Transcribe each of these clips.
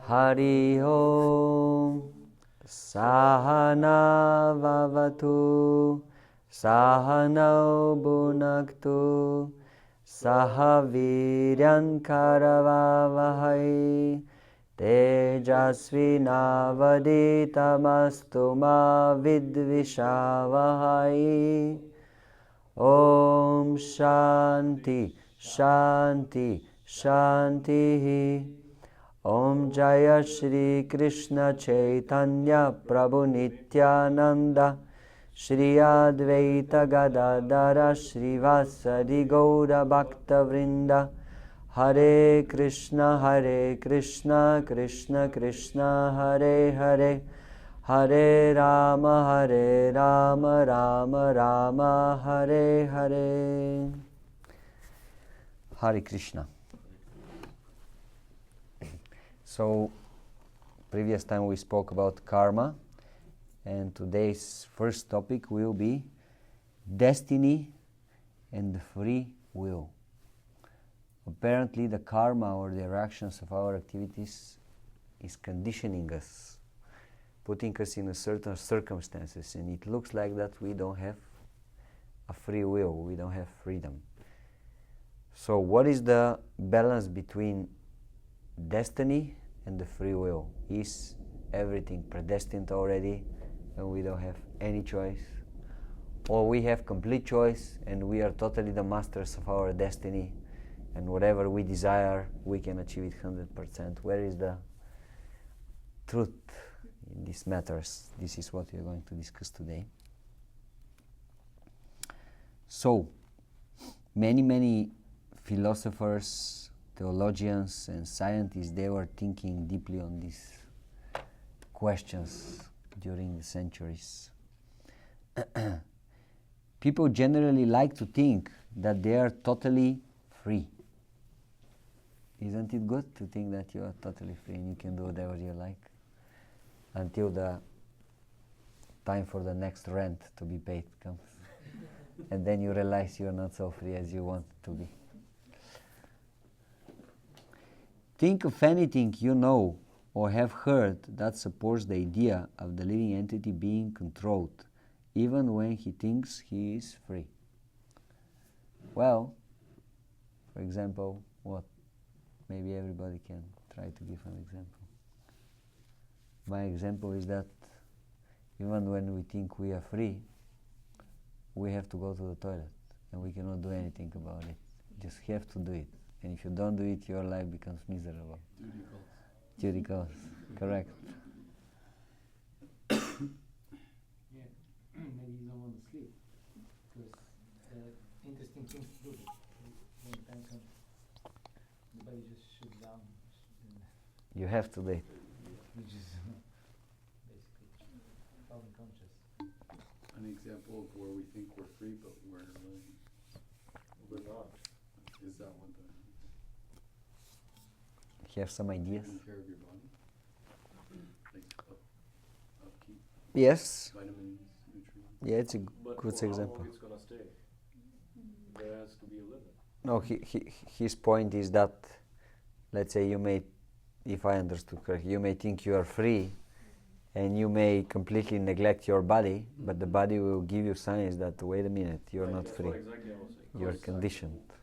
Hari Om. Sahana Vavatu Sahanau Bhunaktu Sahaviryan Karavavahai Tejasvinavaditamastu ma vidvishavahai. Om Shanti Shanti Shanti. Om Jaya Shri Krishna Chaitanya Prabhu Nityananda Shri Advaita Gadadara Shri Vasadi Gaura Bhakta Vrinda. Hare Krishna Krishna Krishna Hare Hare Hare Rama Rama Rama Hare Hare. Hare Krishna. So, previous time we spoke about karma, and today's first topic will be destiny and free will. Apparently the karma or the reactions of our activities is conditioning us, putting us in a certain circumstances, and it looks like that we don't have a free will, we don't have freedom. So what is the balance between destiny and the free will? Is everything predestined already and we don't have any choice? Or we have complete choice and we are totally the masters of our destiny, and whatever we desire we can achieve it 100%? Where is the truth in these matters? This is what we are going to discuss today. So, many philosophers, theologians and scientists, they were thinking deeply on these questions during the centuries. People generally like to think that they are totally free. Isn't it good to think that you are totally free and you can do whatever you like until the time for the next rent to be paid comes? And then you realize you are not so free as you want to be. Think of anything you know or have heard that supports the idea of the living entity being controlled, even when he thinks he is free. Well, for example, what? Maybe everybody can try to give an example. My example is that even when we think we are free, we have to go to the toilet and we cannot do anything about it. Just have to do it. And if you don't do it, your life becomes miserable. Duty calls. Correct. Yeah, maybe you don't want to sleep because interesting things to do. When time comes, the body just shuts down. You have to do it. Which is basically unconscious. An example of where we think we're free, but we're not. Is that one thing? You have some ideas? Taking care of your body? Like upkeep? Yes. Vitamins, nutrients? Yeah, it's a But good for example. how long it's going to stay? There has to be a limit. No, his point is that, let's say you may, if I understood correctly, you may think you are free and you may completely neglect your body, but the body will give you signs that, wait a minute, you're Right, not that's free. what exactly I was saying. You're 'Cause conditioned.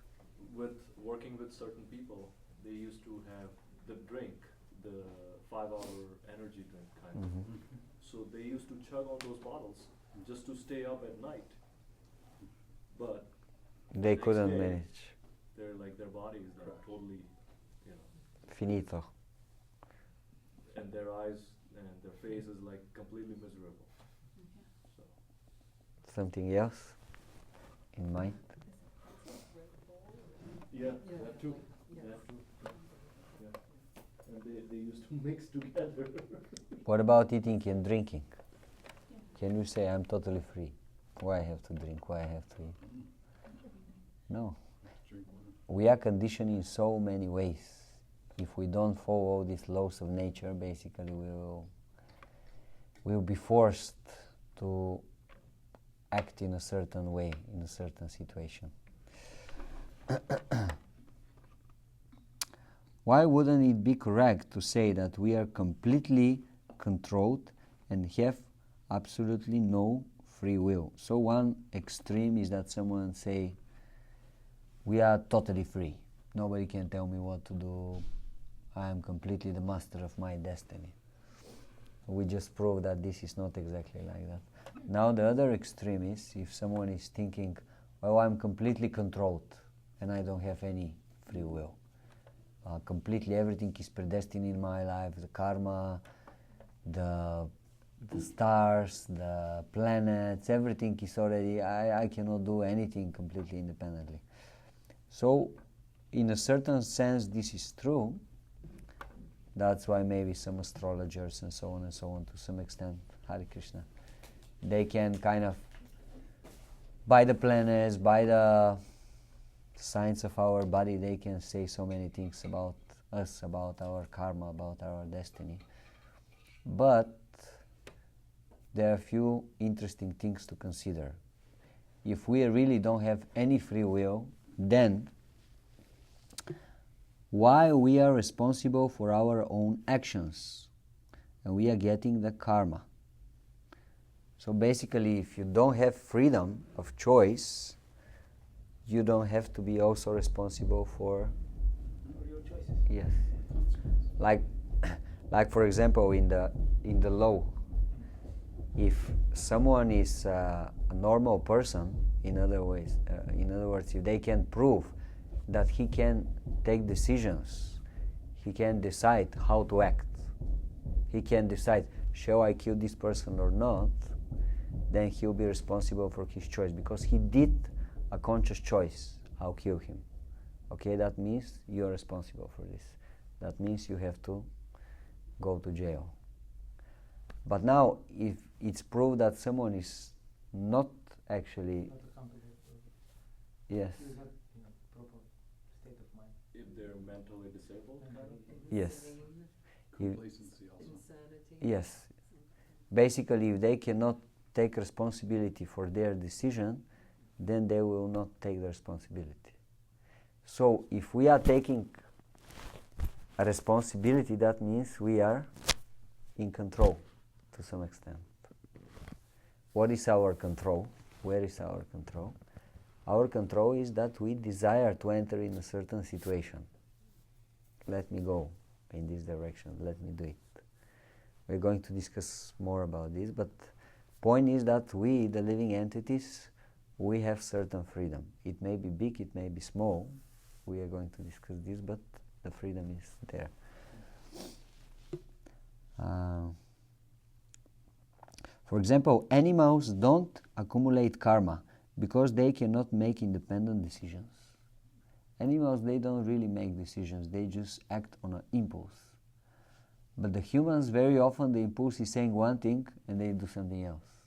with working with certain people, they used to have the drink, the 5-hour energy drink kind of. Mhm. So they used to chug on those bottles just to stay up at night. But They next couldn't day, manage. they're like their bodies are totally, Finito. and their eyes and their face is like completely miserable. So Something else in mind? yeah, that too. That too. Yeah. And they used to mix together. What about eating and drinking? Can you say, I'm totally free? Why I have to drink? Why I have to eat? No. Drink water. We are conditioned in so many ways. If we don't follow these laws of nature, basically we'll be forced to act in a certain way, in a certain situation. why wouldn't it be correct to say that we are completely controlled and have absolutely no free will? So one extreme is that someone say, we are totally free. Nobody can tell me what to do. I am completely the master of my destiny. We just prove that this is not exactly like that. Now the other extreme is if someone is thinking, well, I'm completely controlled and I don't have any free will. Completely everything is predestined in my life, the karma, the stars, the planets, everything is already, I cannot do anything completely independently. So in a certain sense this is true. That's why maybe some astrologers and so on to some extent, Hare Krishna, they can kind of, by the planets, by the signs of our body, they can say so many things about us, about our karma, about our destiny. But there are a few interesting things to consider. If we really don't have any free will, then why we are responsible for our own actions and we are getting the karma. So basically, if you don't have freedom of choice, you don't have to be also responsible for your choices. yes. Like for example, in the law, if someone is a normal person, in other words, if they can prove that he can take decisions, he can decide how to act, he can decide, shall I kill this person or not, then he'll be responsible for his choice, because he did a conscious choice, I'll kill him. Okay, that means you're responsible for this. That means you have to go to jail. But now, if it's proved that someone is not actually... Not accountable for yes. is not, proper state of mind. If they're mentally disabled, kind of? Yes. Complacency also. Insanity. Yes. Basically, if they cannot take responsibility for their decision, then they will not take the responsibility. So, if we are taking a responsibility, that means we are in control to some extent. What is our control? Where is our control? Our control is that we desire to enter in a certain situation. Let me go in this direction, let me do it. We're going to discuss more about this, but point is that we, the living entities, we have certain freedom. It may be big, it may be small. We are going to discuss this, but the freedom is there. For example, animals don't accumulate karma because they cannot make independent decisions. Animals, they don't really make decisions, they just act on an impulse. But the humans, very often the impulse is saying one thing and they do something else.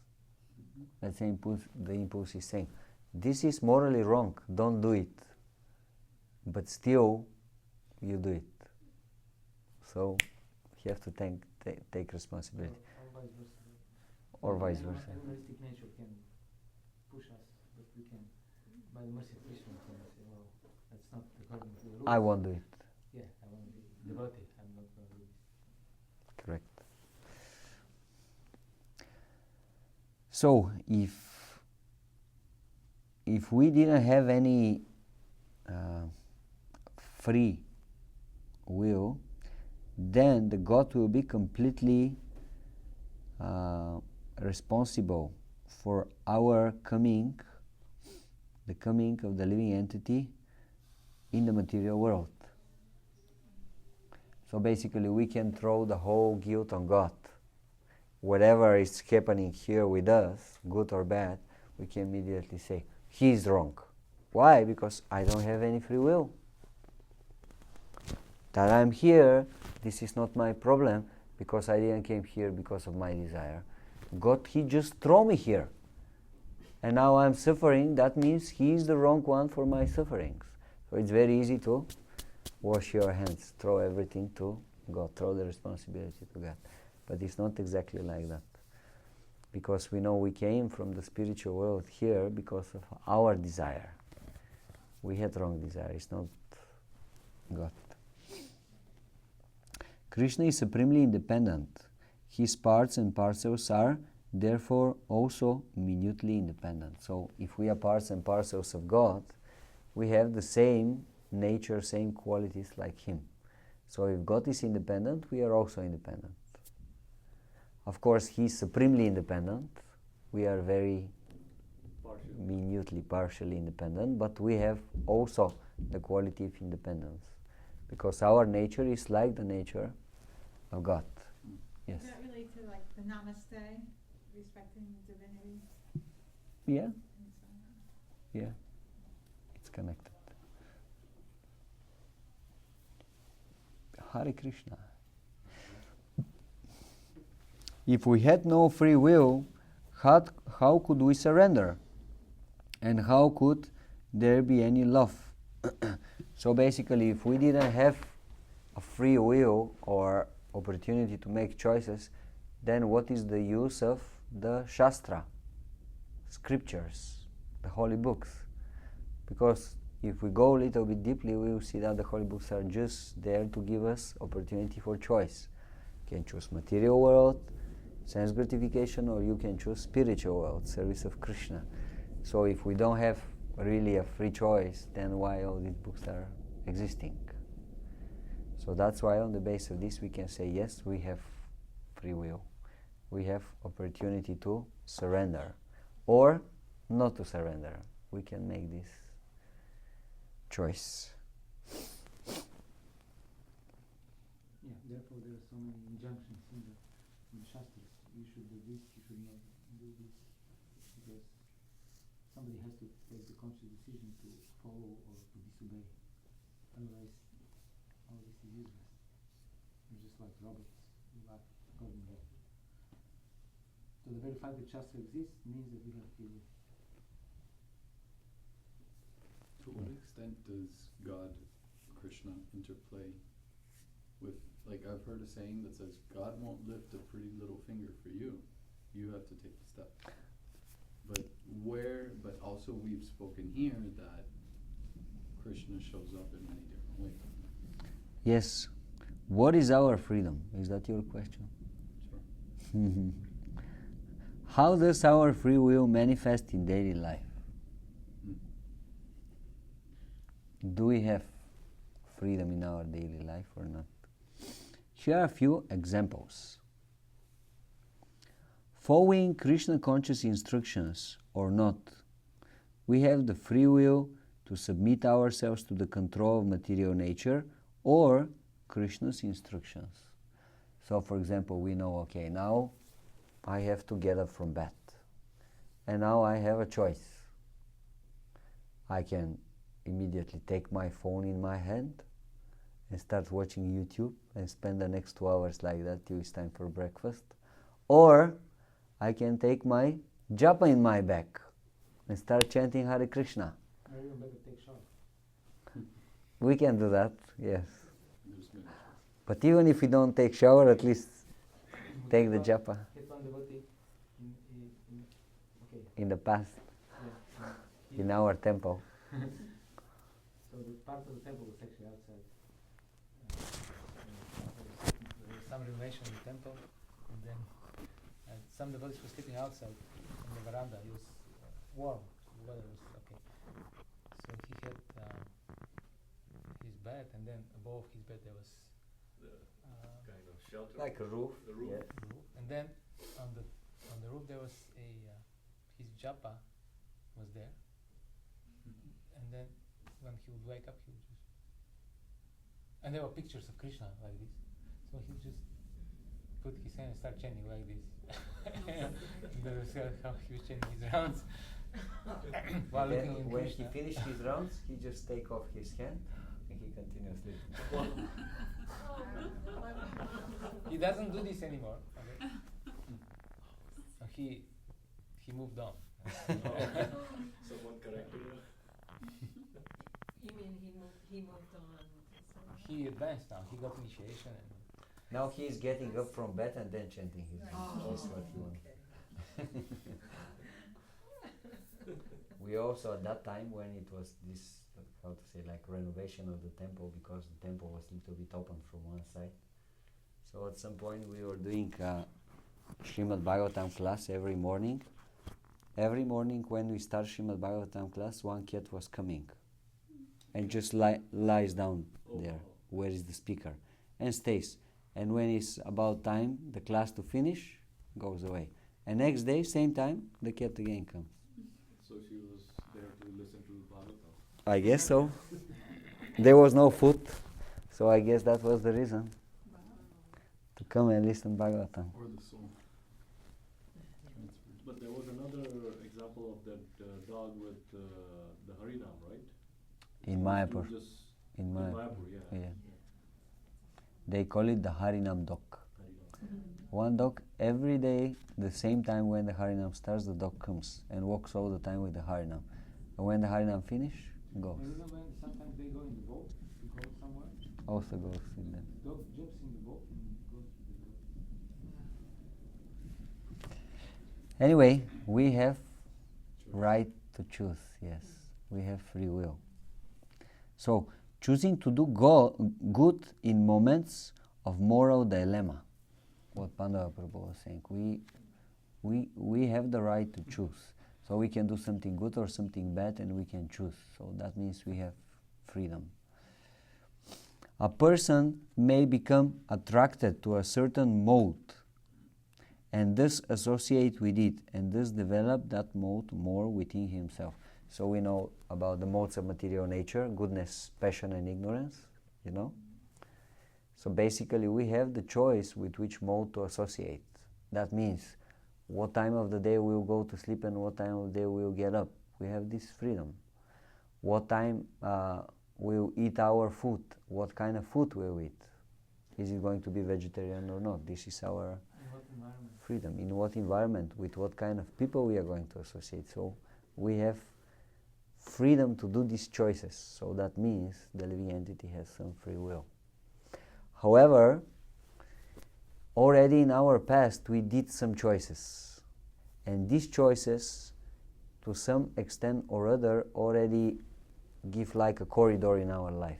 Let's say the impulse is saying, this is morally wrong, don't do it. But still, you do it. So, you have to take responsibility. Or Or vice versa. vice versa. Animalistic nature can push us, but we can, by the mercy of Krishna, we can say, well, that's not according to the rules. I won't do it. Yeah, I want to be devotee, I'm not going to do this. Correct. So, if we didn't have any free will, then the God will be completely responsible for our coming, the coming of the living entity in the material world. So basically we can throw the whole guilt on God. Whatever is happening here with us, good or bad, we can immediately say, He is wrong. Why? Because I don't have any free will. That I'm here, this is not my problem, because I didn't came here because of my desire. God, He just threw me here. And now I'm suffering, that means He is the wrong one for my sufferings. So it's very easy to wash your hands, throw everything to God, throw the responsibility to God. But it's not exactly like that. Because we know we came from the spiritual world here because of our desire. We had wrong desire, it's not God. Krishna is supremely independent. His parts and parcels are therefore also minutely independent. So if we are parts and parcels of God, we have the same nature, same qualities like Him. So if God is independent, we are also independent. Of course, He is supremely independent. We are very minutely, partially independent, but we have also the quality of independence, because our nature is like the nature of God. Yes. Does that relate to like the namaste, respecting divinity? Yeah, And so on? yeah, it's connected. Hare Krishna. If we had no free will, how could we surrender? And how could there be any love? So basically, if we didn't have a free will or opportunity to make choices, then what is the use of the Shastra, scriptures, the holy books? Because if we go a little bit deeply, we will see that the holy books are just there to give us opportunity for choice. You can choose material world, sense gratification, or you can choose spiritual world, service of Krishna. So if we don't have really a free choice, then why all these books are existing? So that's why on the basis of this we can say, yes, we have free will. We have opportunity to surrender or not to surrender. We can make this choice. Yeah, therefore there are so many injunctions in the Shastras. You should do this, you should not do this. Because somebody has to take the conscious decision to follow or to disobey. Otherwise, all this is useless. We're just like robots without accordingly. So the very fact that Shastra exists means that we have free will. To what extent does God, Krishna, interplay with, like I've heard a saying that says, God won't lift a pretty little finger for you. You have to take the step. But also we've spoken here that Krishna shows up in many different ways. Yes. What is our freedom? Is that your question? Sure. How does our free will manifest in daily life? Do we have freedom in our daily life or not? Here are a few examples. Following Krishna conscious instructions or not, we have the free will to submit ourselves to the control of material nature or Krishna's instructions. So for example, we know, okay, now I have to get up from bed. And now I have a choice. I can immediately take my phone in my hand and start watching YouTube and spend the next 2 hours like that till it's time for breakfast. Or I can take my japa in my bag and start chanting Hare Krishna. Or even better, take shower. We can do that, yes. There's many. But even if we don't take shower, at least take the japa Get one devotee okay. in the past, Yeah. in our temple. So the part of the temple was actually outside. There was some renovation in the temple, and then some devotees were sleeping outside on the veranda. It was warm, the weather was okay. So he had his bed, and then above his bed there was The kind of shelter. Like a roof. The roof. Yes. roof, and then on the roof there was his japa was there, and then when he would wake up, he would just, and there were pictures of Krishna like this, so he would just put his hand and start chanting like this. And that was how he was chanting his rounds while And looking then in when Krishna. he finished his rounds, he just take off his hand and he continues sleeping. He doesn't do this anymore. Okay? So he moved on. Someone corrected him. You mean he moved on? He advanced now. He got initiation. And Now he is getting up from bed and then chanting his rounds. Oh, That's what he wants. okay. We also at that time when it was this, how to say, like renovation of the temple, because the temple was a little bit open from one side, So at some point we were doing Srimad Bhagavatam class every morning. Every morning when we start Srimad Bhagavatam class, one cat was coming and just lies down there, where is the speaker, and stays. And when it's about time, the class to finish, goes away. And next day, same time, the cat again comes. So she was there to listen to Bhagavatam. I guess so. There was no food, so I guess that was the reason. To come and listen Bhagavatam. Or the soul. But there was another example of that dog with the Harinam, right? In Mayapur. In Mayapur, yeah. They call it the Harinam dog. One dog, every day, the same time when the Harinam starts, the dog comes and walks all the time with the Harinam. And when the Harinam finish, goes. And remember, sometimes they go in the boat to go somewhere. Also goes with them. Dog jumps in the boat and goes to the boat. Anyway, we have right to choose, yes. We have free will. So, choosing to do good in moments of moral dilemma, what Pandava Prabhu was saying. We have the right to choose. So we can do something good or something bad and we can choose. So that means we have freedom. A person may become attracted to a certain mode and thus associate with it and thus develop that mode more within himself. So we know about the modes of material nature, goodness, passion and ignorance, you know. So basically we have the choice with which mode to associate. That means what time of the day we will go to sleep and what time of the day we will get up. We have this freedom. What time we will eat our food, what kind of food we will eat. Is it going to be vegetarian or not? This is our freedom. In what environment, with what kind of people we are going to associate. So we have freedom to do these choices. So that means the living entity has some free will. However, already in our past we did some choices. And these choices, to some extent or other, already give like a corridor in our life.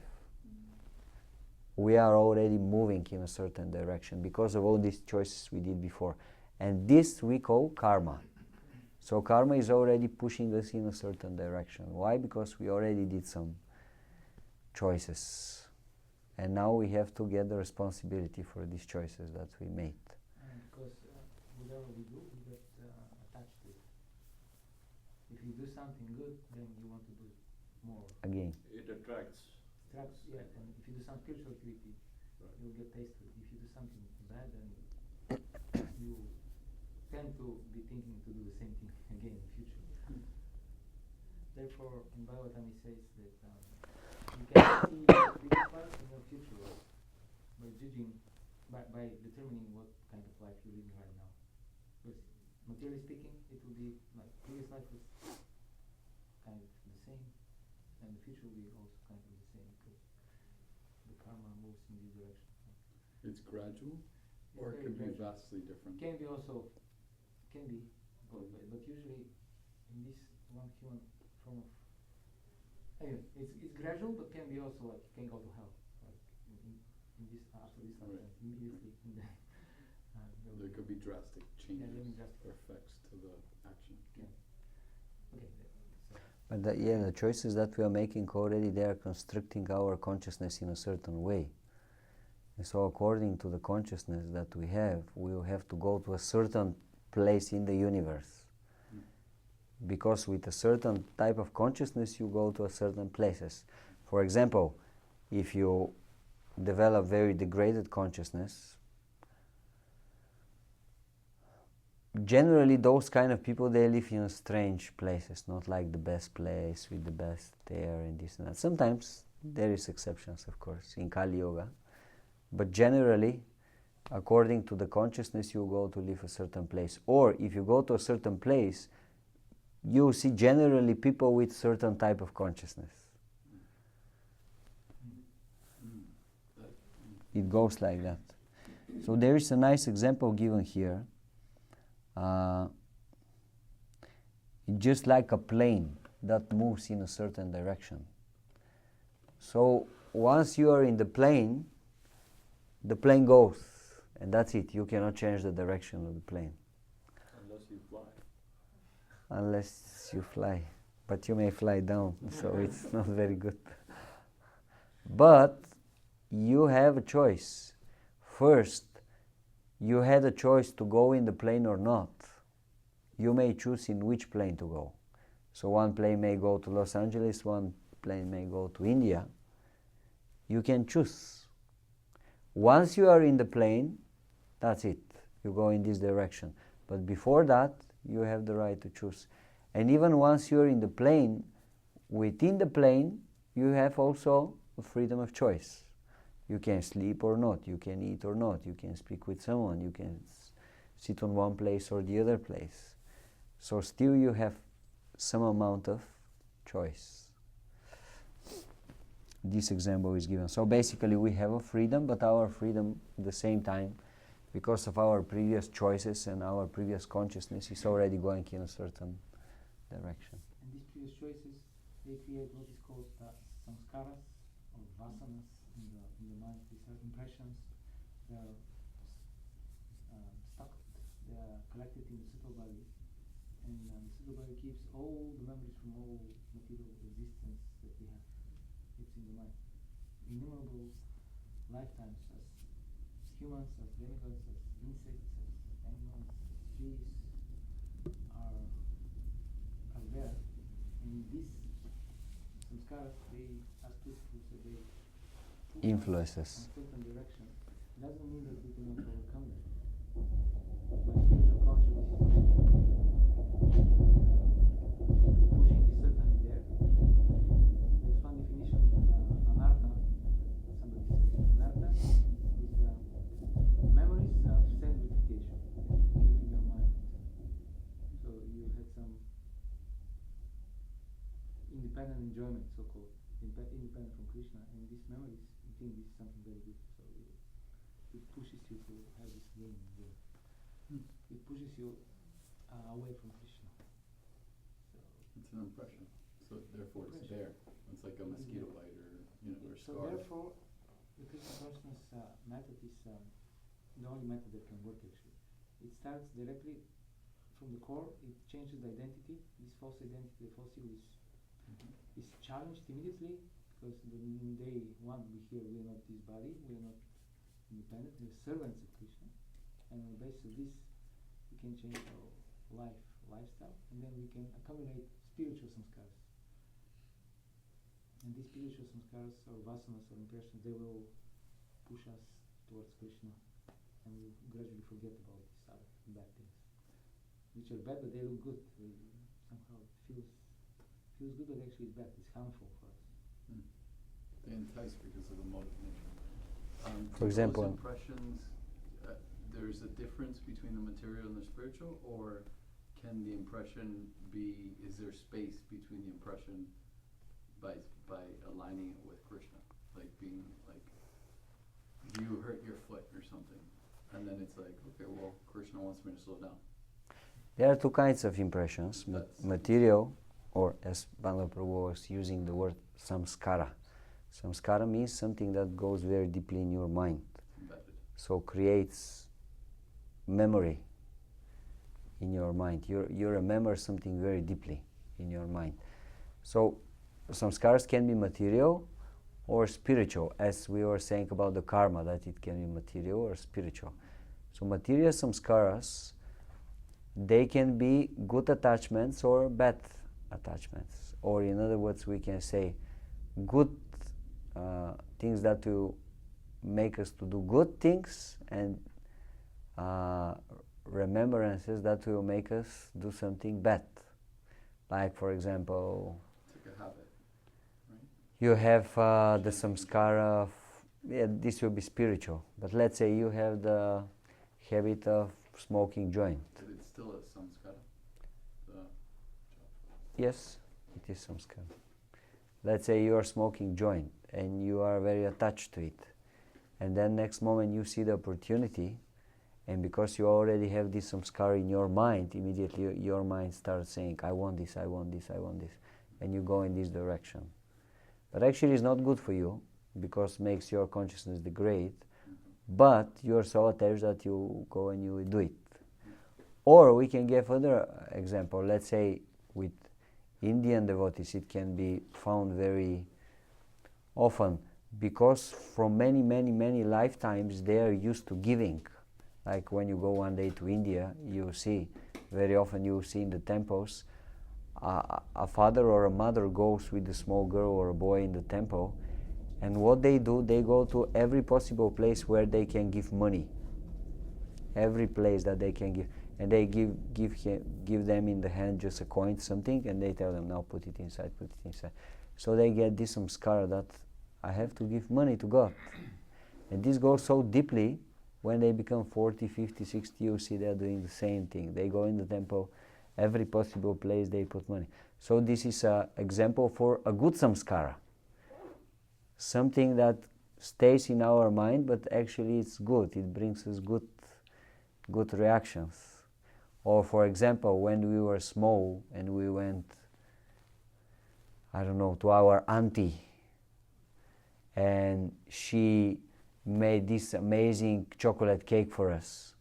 We are already moving in a certain direction because of all these choices we did before. And this we call karma. So karma is already pushing us in a certain direction. Why? Because we already did some choices. And now we have to get the responsibility for these choices that we made. Because whatever we do, we get attached to it. If you do something good, then you want to do more. Again. It attracts. Yeah, and if you do some spiritual activity, you'll get taste to it. If you do something bad, then you tend to be thinking to do the same thing again in the future. Therefore, in Bhagavatam he says that you can see your previous life and your future life by judging, by determining what kind of life you're living right now. Because materially speaking, it will be like previous life was kind of the same, and the future will be also kind of the same because the karma moves in this direction. It's gradual, or it very could be gradual. vastly different. Can be, but usually in this one human form of. Anyway, it's gradual, but can be also like can go to hell, like in this after this Right. immediately. In the, There could be drastic changes there may be drastic. or effects to the action. Okay. But the choices that we are making already, they are constricting our consciousness in a certain way. And so according to the consciousness that we have, we will have to go to a certain place in the universe. Because with a certain type of consciousness, you go to a certain places. For example, if you develop very degraded consciousness, generally those kind of people, they live in strange places, not like the best place with the best air and this and that. Sometimes there is exceptions, of course, in Kali Yoga. But generally, according to the consciousness, you go to live a certain place. Or if you go to a certain place, you see generally people with certain type of consciousness. It goes like that. So there is a nice example given here. It's just like a plane that moves in a certain direction. So once you are in the plane goes. and that's it. You cannot change the direction of the plane. Unless you fly. Unless you fly. But you may fly down, so it's not very good. But you have a choice. First, you had a choice to go in the plane or not. You may choose in which plane to go. So one plane may go to Los Angeles, one plane may go to India. You can choose. Once you are in the plane, that's it. You go in this direction. But before that, you have the right to choose. And even once you are in the plane, within the plane, you have also a freedom of choice. You can sleep or not, you can eat or not, you can speak with someone, you can sit on one place or the other place. So still you have some amount of choice. This example is given. So basically we have a freedom, but our freedom at the same time, because of our previous choices and our previous consciousness, is already going in a certain direction. And these previous choices, they create what is called samskaras or vasanas in the mind. These are impressions. They are stuck. They are collected in the subtle body, and the subtle body keeps all the memories from all material existence that we have. It's in the mind. Innumerable lifetimes as humans, as demigods, as insects, as animals, trees are there. And these samskaras, they, as principles, they push Influences. in a certain direction. It doesn't mean that we cannot overcome them. But spiritual culture is pushing is certainly there. There's one definition of anartha. Somebody says anartha is memories of self-gratification, keeping your mind. So you had some independent enjoyment, so-called, independent from Krishna, and these memories, you think this is something very good. So it pushes you to have this gain. It pushes you away from Krishna. So It's an impression. So therefore it's there. It's like a mosquito bite or or so scar. therefore, the Krishna consciousness method is the only method that can work actually. It starts directly from the core. It changes the identity. This false identity, the false ego, is challenged immediately, because in day one we hear we are not this body, we are not independent, we are servants of Krishna, and on the basis of this we can change our lifestyle, and then we can accumulate spiritual samskaras. And these spiritual samskaras or vasanas or impressions, they will push us towards Krishna, and we gradually forget about these other bad things, which are bad but they look good. Somehow it feels good, but actually it's bad. It's harmful for us. They entice because of the motive nature. For example, those impressions, there's a difference between the material and the spiritual, or can the impression be? Is there space between the impression by aligning it with Krishna, like being like you hurt your foot or something, and then it's like, okay, well, Krishna wants me to slow down. there are two kinds of impressions, material, or as Bangla Prabhu was using the word samskara. Samskara means something that goes very deeply in your mind. Embedded. So creates memory in your mind. You remember something very deeply in your mind. So samskaras can be material or spiritual, as we were saying about the karma, that it can be material or spiritual. So material samskaras, they can be good attachments or bad attachments. Or in other words, we can say good things that will make us to do good things, and remembrances that will make us do something bad. Like, for example, It's like a habit, right? you have the samskara of, this will be spiritual, but let's say you have the habit of smoking joint. But it's still a samskara. Yes, it is samskara. Let's say you are smoking joint and you are very attached to it, and then next moment you see the opportunity, and because you already have this samskara in your mind, immediately your mind starts saying, I want this, I want this, I want this, and you go in this direction. But actually it's not good for you, because it makes your consciousness degrade, but you're so attached that you go and you do it. Or we can give other example. Let's say with Indian devotees, it can be found very often because from many, many, many lifetimes they are used to giving. Like when you go one day to India, you see, very often you see in the temples, a father or a mother goes with a small girl or a boy in the temple, and what they do, they go to every possible place where they can give money. Every place that they can give. And they give them in the hand just a coin, something, and they tell them, now put it inside, put it inside. So they get this samskara that I have to give money to God. And this goes so deeply, when they become 40, 50, 60, you see they're doing the same thing. They go in the temple, every possible place they put money. So this is an example for a good samskara. Something that stays in our mind, but actually it's good. It brings us good reactions. Or for example, when we were small and we went, I don't know, to our auntie, and she made this amazing chocolate cake for us.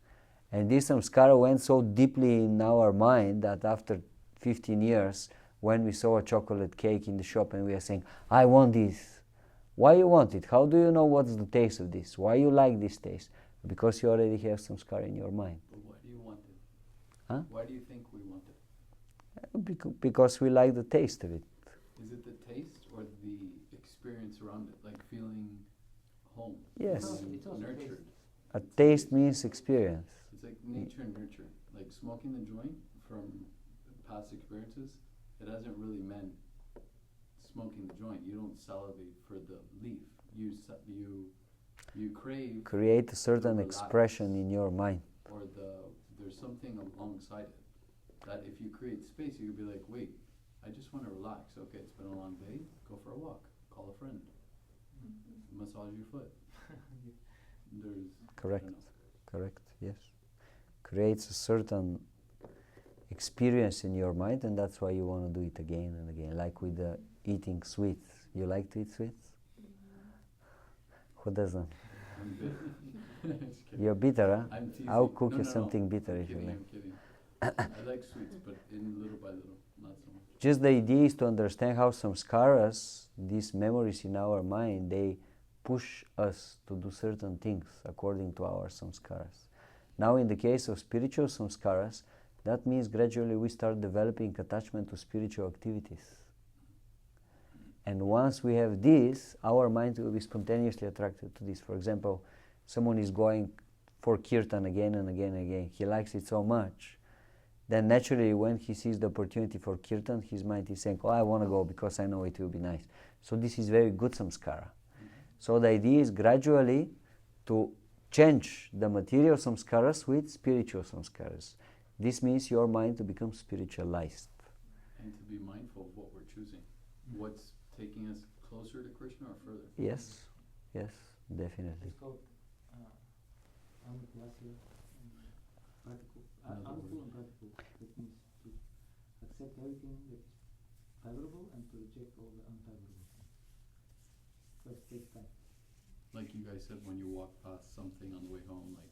And this samskara went so deeply in our mind that after 15 years, when we saw a chocolate cake in the shop and we are saying, I want this. Why you want it? How do you know what's the taste of this? Why you like this taste? Because you already have samskara in your mind. But why do you want it? Huh? Why do you think we want it? Because we like the taste of it. Is it the taste or the experience around it, like feeling home? Yes. Feeling It's also nurtured. A taste means experience. It's like nature and nurture. Like smoking the joint from past experiences, it hasn't really meant smoking the joint. You don't salivate for the leaf. You crave. Create a certain relax. expression in your mind. Or there's something alongside it that if you create space, you could be like, wait, I just want to relax. Okay, it's been a long day. Go for a walk. Call a friend. Massage your foot. There's Correct. I don't know. Correct, yes. Creates a certain experience in your mind, and that's why you want to do it again and again. Like with eating sweets. You like to eat sweets? Who doesn't? I'm bitter. Just kidding. You're bitter, huh? I'm teasing. I'll cook No, you no, something no. bitter I'm if you kidding, like. I'm kidding. I like sweets, but in little by little, not so much. Just the idea is to understand how samskaras, these memories in our mind, they push us to do certain things according to our samskaras. Now in the case of spiritual samskaras, that means gradually we start developing attachment to spiritual activities. And once we have this, our mind will be spontaneously attracted to this. For example, someone is going for kirtan again and again and again. He likes it so much. Then naturally when he sees the opportunity for kirtan, his mind is saying, oh, I want to go because I know it will be nice. So this is very good samskara. So the idea is gradually to change the material samskaras with spiritual samskaras. This means your mind to become spiritualized. And to be mindful of what we're choosing. What's taking us closer to Krishna or further? Yes, yes, definitely. It's called anupalasya, practical. Anupul and practical. That means to accept everything that is favorable and to reject all the unfavorable things. But it takes time. Like you guys said, when you walk past something on the way home, like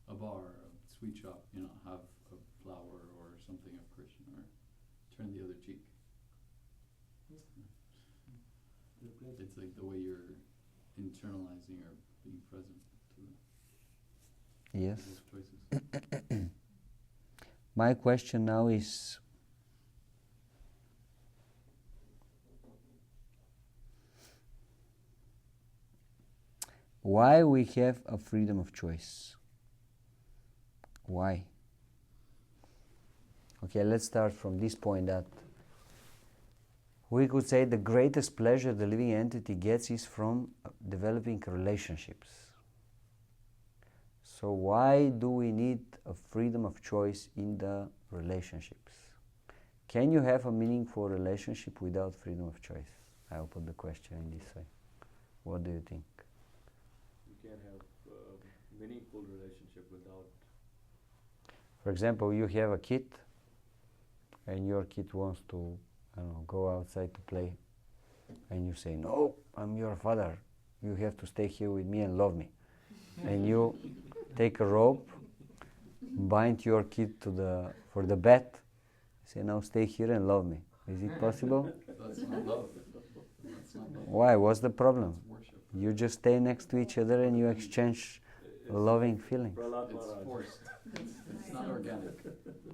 a bar, a sweet shop, have a flower or something of Krishna, or turn the other cheek. It's like the way you're internalizing or being present to Yes. those choices. My question now is, why we have a freedom of choice? Why? Okay, let's start from this point that we could say the greatest pleasure the living entity gets is from developing relationships. So why do we need a freedom of choice in the relationships? Can you have a meaningful relationship without freedom of choice? I'll put the question in this way. What do you think? You can have a meaningful relationship without. For example, you have a kid and your kid wants to, I don't know, go outside to play, and you say, no, I'm your father, you have to stay here with me and love me. And you take a rope, bind your kid for the bed, say, now stay here and love me. Is it possible? That's not love. That's not love. Why? What's the problem? That's worship. You just stay next to each other and you exchange loving feelings. It's forced. It's not organic.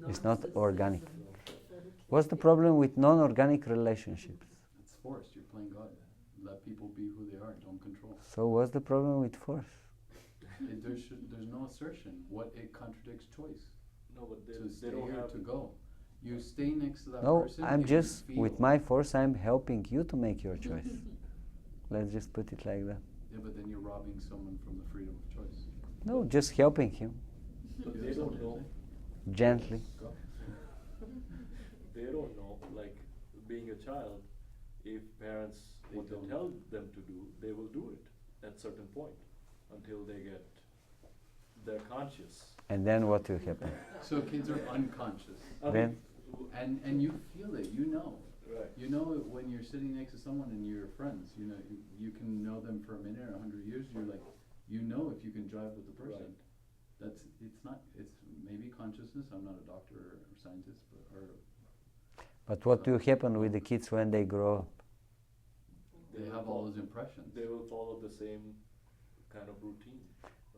It's not organic. What's the problem with non-organic relationships? It's forced. You're playing God. Let people be who they are. Don't control. So what's the problem with force? There's no assertion. It contradicts choice. No, but To they stay don't here, have to go. You stay next to that No, person. I'm if you just, feel- with my force, I'm helping you to make your choice. Let's just put it like that. Yeah, but then you're robbing someone from the freedom of choice. No, just helping him, But they don't know. gently. Go. They don't know. Like being a child, if parents They what they don't. tell them to do, they will do it at certain point until they're conscious. And then what will happen? So kids are unconscious. I Then- mean, And you feel it, you know. right. You know it when you're sitting next to someone and you're friends. You know, you can know them for a minute or 100 years. You're like, you know if you can drive with the person. Right. It's maybe consciousness. I'm not a doctor or scientist, But what will happen with the kids when they grow up? they will have all fol- those impressions. They will follow the same kind of routine.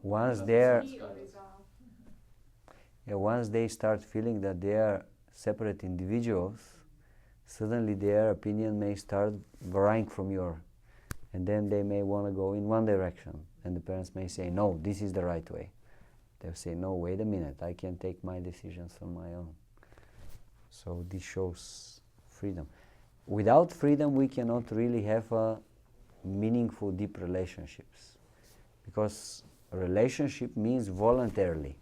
Once That's they're, the Need or sense, resolve. once they start feeling that they are separate individuals, suddenly their opinion may start varying from yours. And then they may want to go in one direction. And the parents may say, no, this is the right way. They'll say, no, wait a minute, I can take my decisions on my own. So this shows freedom. Without freedom, we cannot really have meaningful, deep relationships. Because a relationship means voluntarily.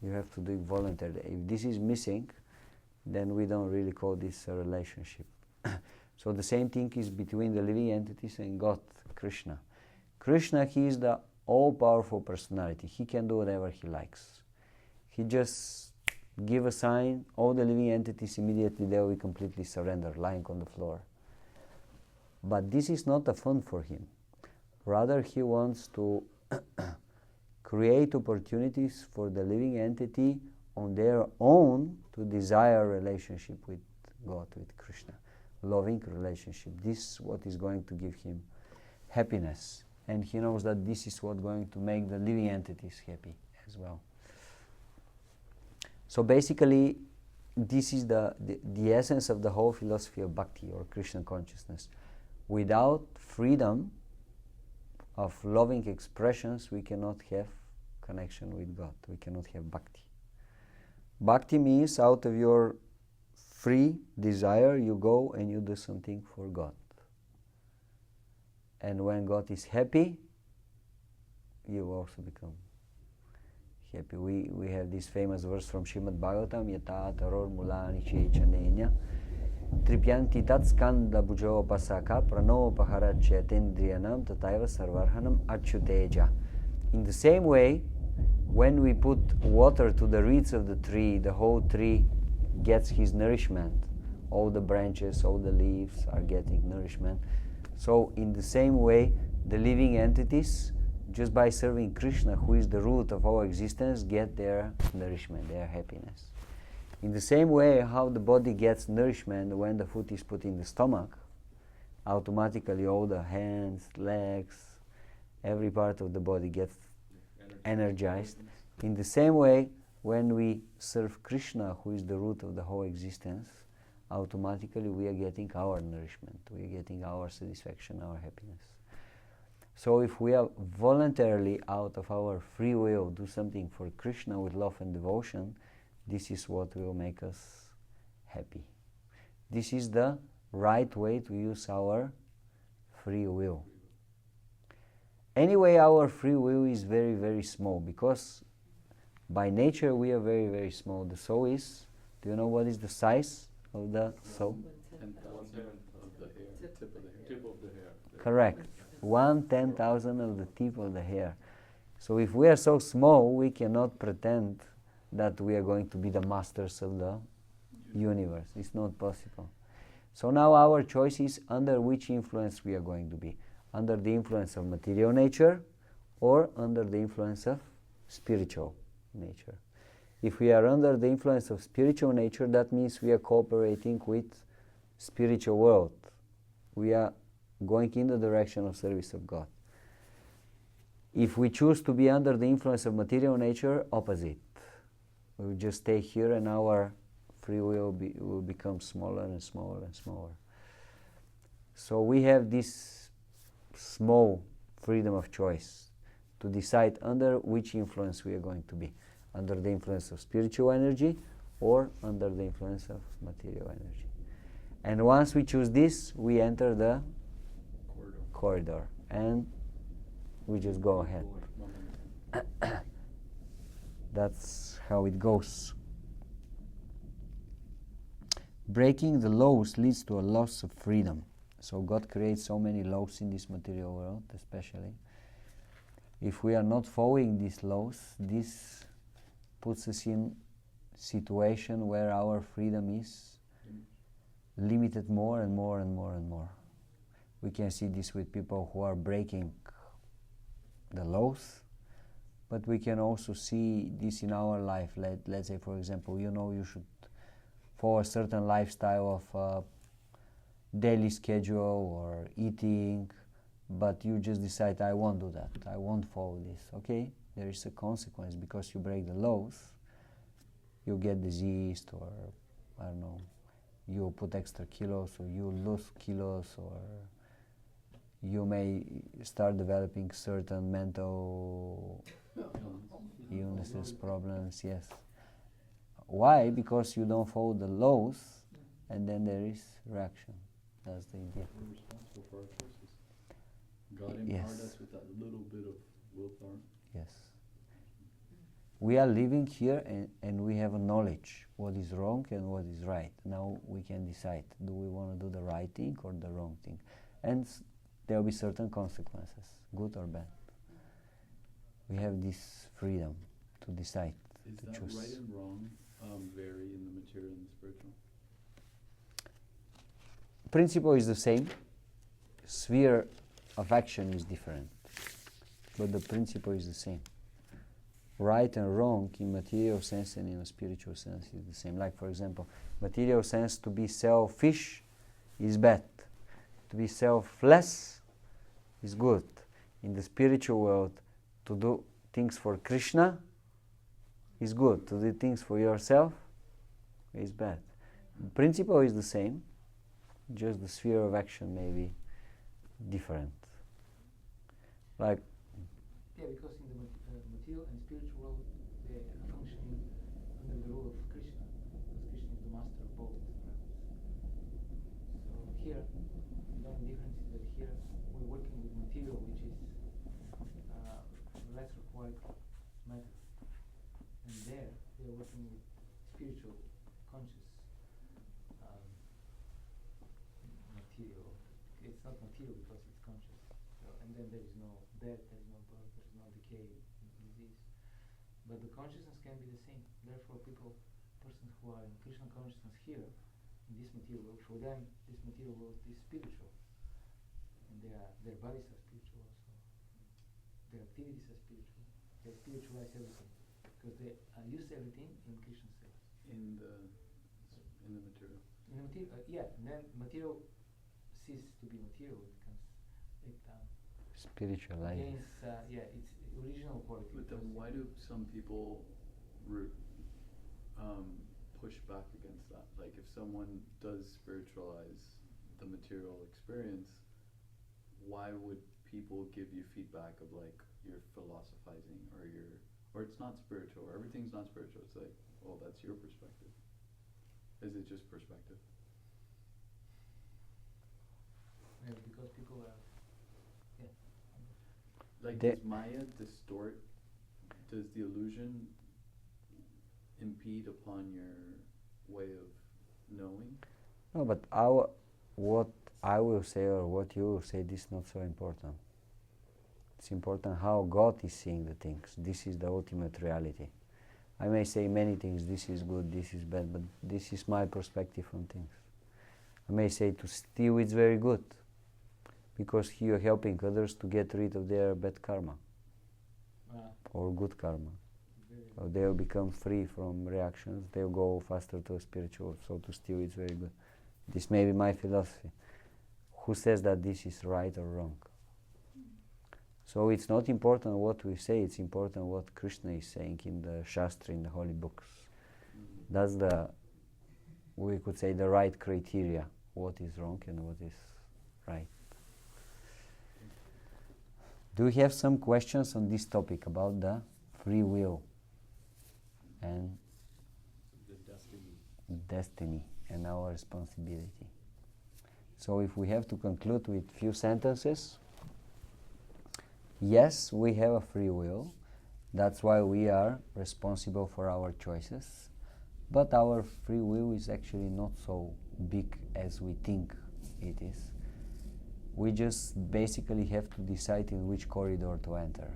You have to do it voluntarily. If this is missing, then we don't really call this a relationship. So the same thing is between the living entities and God, Krishna. Krishna, he is the all-powerful personality. He can do whatever he likes. He just give a sign, all the living entities immediately they will completely surrender, lying on the floor. But this is not a fun for him. Rather, he wants to create opportunities for the living entity on their own to desire a relationship with God, with Krishna. Loving relationship. This is what is going to give him happiness. And he knows that this is what is going to make the living entities happy as well. So basically, this is the essence of the whole philosophy of Bhakti or Krishna consciousness. Without freedom of loving expressions, we cannot have connection with God. We cannot have Bhakti. Bhakti means out of your free desire, you go and you do something for God. And when God is happy, you also become happy. We have this famous verse from Srimad Bhagavatam, Yata taror mulani chechanenya tripyanti tat skanda bhujo pasaka prano pahara chetendriyanam tataiva sarvarhanam achyuteja. In the same way, when we put water to the roots of the tree, the whole tree gets his nourishment. All the branches, all the leaves are getting nourishment. So in the same way, the living entities, just by serving Krishna, who is the root of our existence, get their nourishment, their happiness. In the same way, how the body gets nourishment when the food is put in the stomach, automatically all the hands, legs, every part of the body gets energized. In the same way, when we serve Krishna, who is the root of the whole existence, automatically we are getting our nourishment, we are getting our satisfaction, our happiness. So if we are voluntarily, out of our free will, do something for Krishna with love and devotion, this is what will make us happy. This is the right way to use our free will. Anyway, our free will is very, very small, because by nature we are very, very small. The soul is, do you know what is the size of the soul? 10,000 of the hair, tip of the hair. Tip of the hair. Correct. 1/10,000 of the tip of the hair. So if we are so small, we cannot pretend that we are going to be the masters of the universe. It's not possible. So now our choice is under which influence we are going to be. under the influence of material nature or under the influence of spiritual nature. If we are under the influence of spiritual nature, that means we are cooperating with spiritual world. We are going in the direction of service of God. If we choose to be under the influence of material nature, opposite. We will just stay here and our free will will become smaller and smaller and smaller. So we have this small freedom of choice to decide under which influence we are going to be. Under the influence of spiritual energy or under the influence of material energy. And once we choose this, we enter the corridor and we just go ahead. That's how it goes. Breaking the laws leads to a loss of freedom. So God creates so many laws in this material world, especially. If we are not following these laws, this puts us in situation where our freedom is limited more and more and more and more. We can see this with people who are breaking the laws, but we can also see this in our life. Let's say, for example, you should follow a certain lifestyle of daily schedule or eating, but you just decide, I won't do that, I won't follow this. Okay, there is a consequence because you break the laws. You get diseased, or I don't know, you put extra kilos, or you lose kilos, or you may start developing certain mental illnesses, problems, yes. Why? Because you don't follow the laws, and then there is reaction. That's the idea. We're responsible for our choices. God empowered us with that little bit of willpower. Yes. We are living here and we have a knowledge what is wrong and what is right. Now we can decide, do we want to do the right thing or the wrong thing? And there will be certain consequences, good or bad. We have this freedom to decide, to choose. Is that right and wrong vary in the material and the spiritual? Principle is the same. Sphere of action is different. But the principle is the same. Right and wrong in material sense and in a spiritual sense is the same. Like, for example, material sense, to be selfish is bad. To be selfless is good. In the spiritual world, to do things for Krishna is good. To do things for yourself is bad. The principle is the same, just the sphere of action may be different. Like, yeah, because in the material and spiritual world, they are functioning under the rule of Krishna, because Krishna is the master of both. So here, the only difference is that here we're working with material which is less required matter, and there they're working with spiritual, conscious material. It's not material because it's conscious. So, and then there is no death, there is no birth, there is no decay, disease. But the consciousness can be the same. Therefore, persons who are in Krishna consciousness here, in this material world, for them, this material world is spiritual, and their bodies are spiritual also. Their activities are spiritual. They spiritualize everything because they use everything in Krishna's service. In the material. In the material, yeah. And then material ceases to be material. It spiritualized. gains, its original quality. But then why do some people push back against that? Like, if someone does spiritualize the material experience, why would people give you feedback of like you're philosophizing or it's not spiritual, or everything's not spiritual? It's like, well, that's your perspective. Is it just perspective? Yeah, because people are, like, does Maya distort? Does the illusion impede upon your way of knowing? No, but what I will say or what you will say, this is not so important. It's important how God is seeing the things. This is the ultimate reality. I may say many things, this is good, this is bad, but this is my perspective on things. I may say to steal it's very good, because you're helping others to get rid of their bad karma or good karma. So they'll become free from reactions, they'll go faster to a spiritual, so to steal it's very good. This may be my philosophy. Who says that this is right or wrong? So it's not important what we say, it's important what Krishna is saying in the Shastra, in the holy books. That's the, we could say, the right criteria, what is wrong and what is right. Do you have some questions on this topic about the free will and The destiny and our responsibility? So if we have to conclude with few sentences, yes, we have a free will. That's why we are responsible for our choices. But our free will is actually not so big as we think it is. We just basically have to decide in which corridor to enter.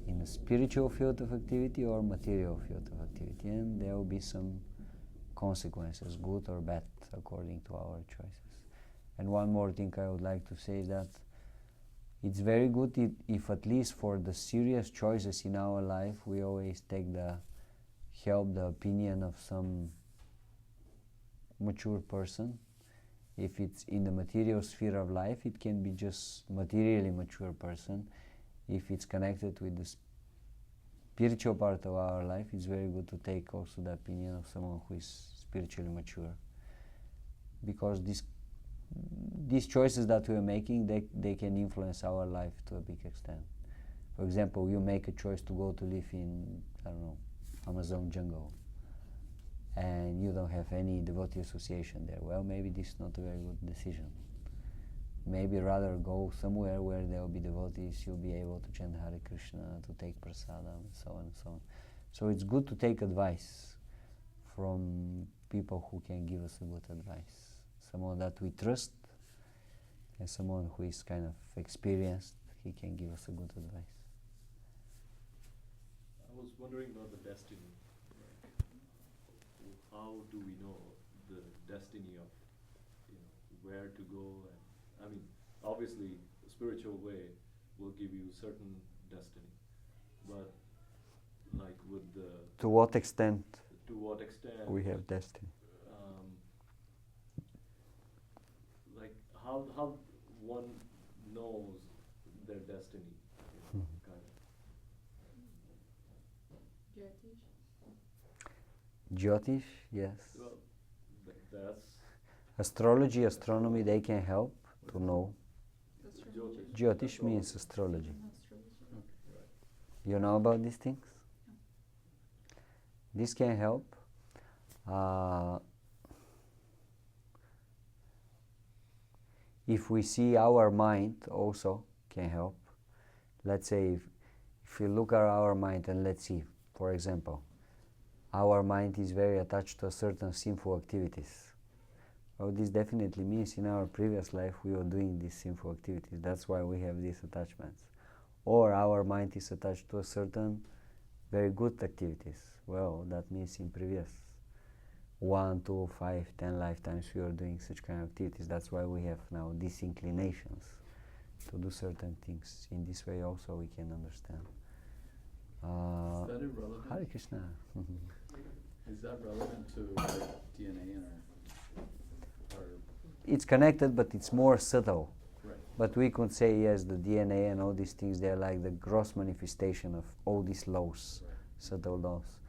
In a spiritual field of activity or material field of activity. And there will be some consequences, good or bad, according to our choices. And one more thing I would like to say is that it's very good if at least for the serious choices in our life we always take the help, the opinion of some mature person. If it's in the material sphere of life, it can be just materially mature person. If it's connected with the spiritual part of our life, it's very good to take also the opinion of someone who is spiritually mature. Because these choices that we are making, they can influence our life to a big extent. For example, you make a choice to go to live in, I don't know, Amazon jungle, and you don't have any devotee association there. Well, maybe this is not a very good decision. Maybe rather go somewhere where there will be devotees, you'll be able to chant Hare Krishna, to take prasadam, and so on and so on. So it's good to take advice from people who can give us a good advice. Someone that we trust, and someone who is kind of experienced, he can give us a good advice. I was wondering about the destiny. Like, how do we know the destiny of, where to go? And I mean, obviously, the spiritual way will give you certain destiny, but like with the To what extent we have destiny? Like how one knows their destiny, kind of. Jyotish, yes. Well, that's Astrology, astronomy, they can help to know. Jyotish means astrology. You know about these things? This can help. If we see our mind also can help. Let's say if you look at our mind and let's see, for example, our mind is very attached to certain sinful activities. Well, this definitely means in our previous life we were doing these sinful activities. That's why we have these attachments. Or our mind is attached to a certain very good activities. Well, that means in previous 1, 2, 5, 10 lifetimes we were doing such kind of activities. That's why we have now these inclinations to do certain things. In this way also we can understand. Is that irrelevant? Hare Krishna. Is that relevant to like DNA or It's connected, but it's more subtle. right? But we could say, yes, the DNA and all these things, they're like the gross manifestation of all these laws, Right. subtle laws.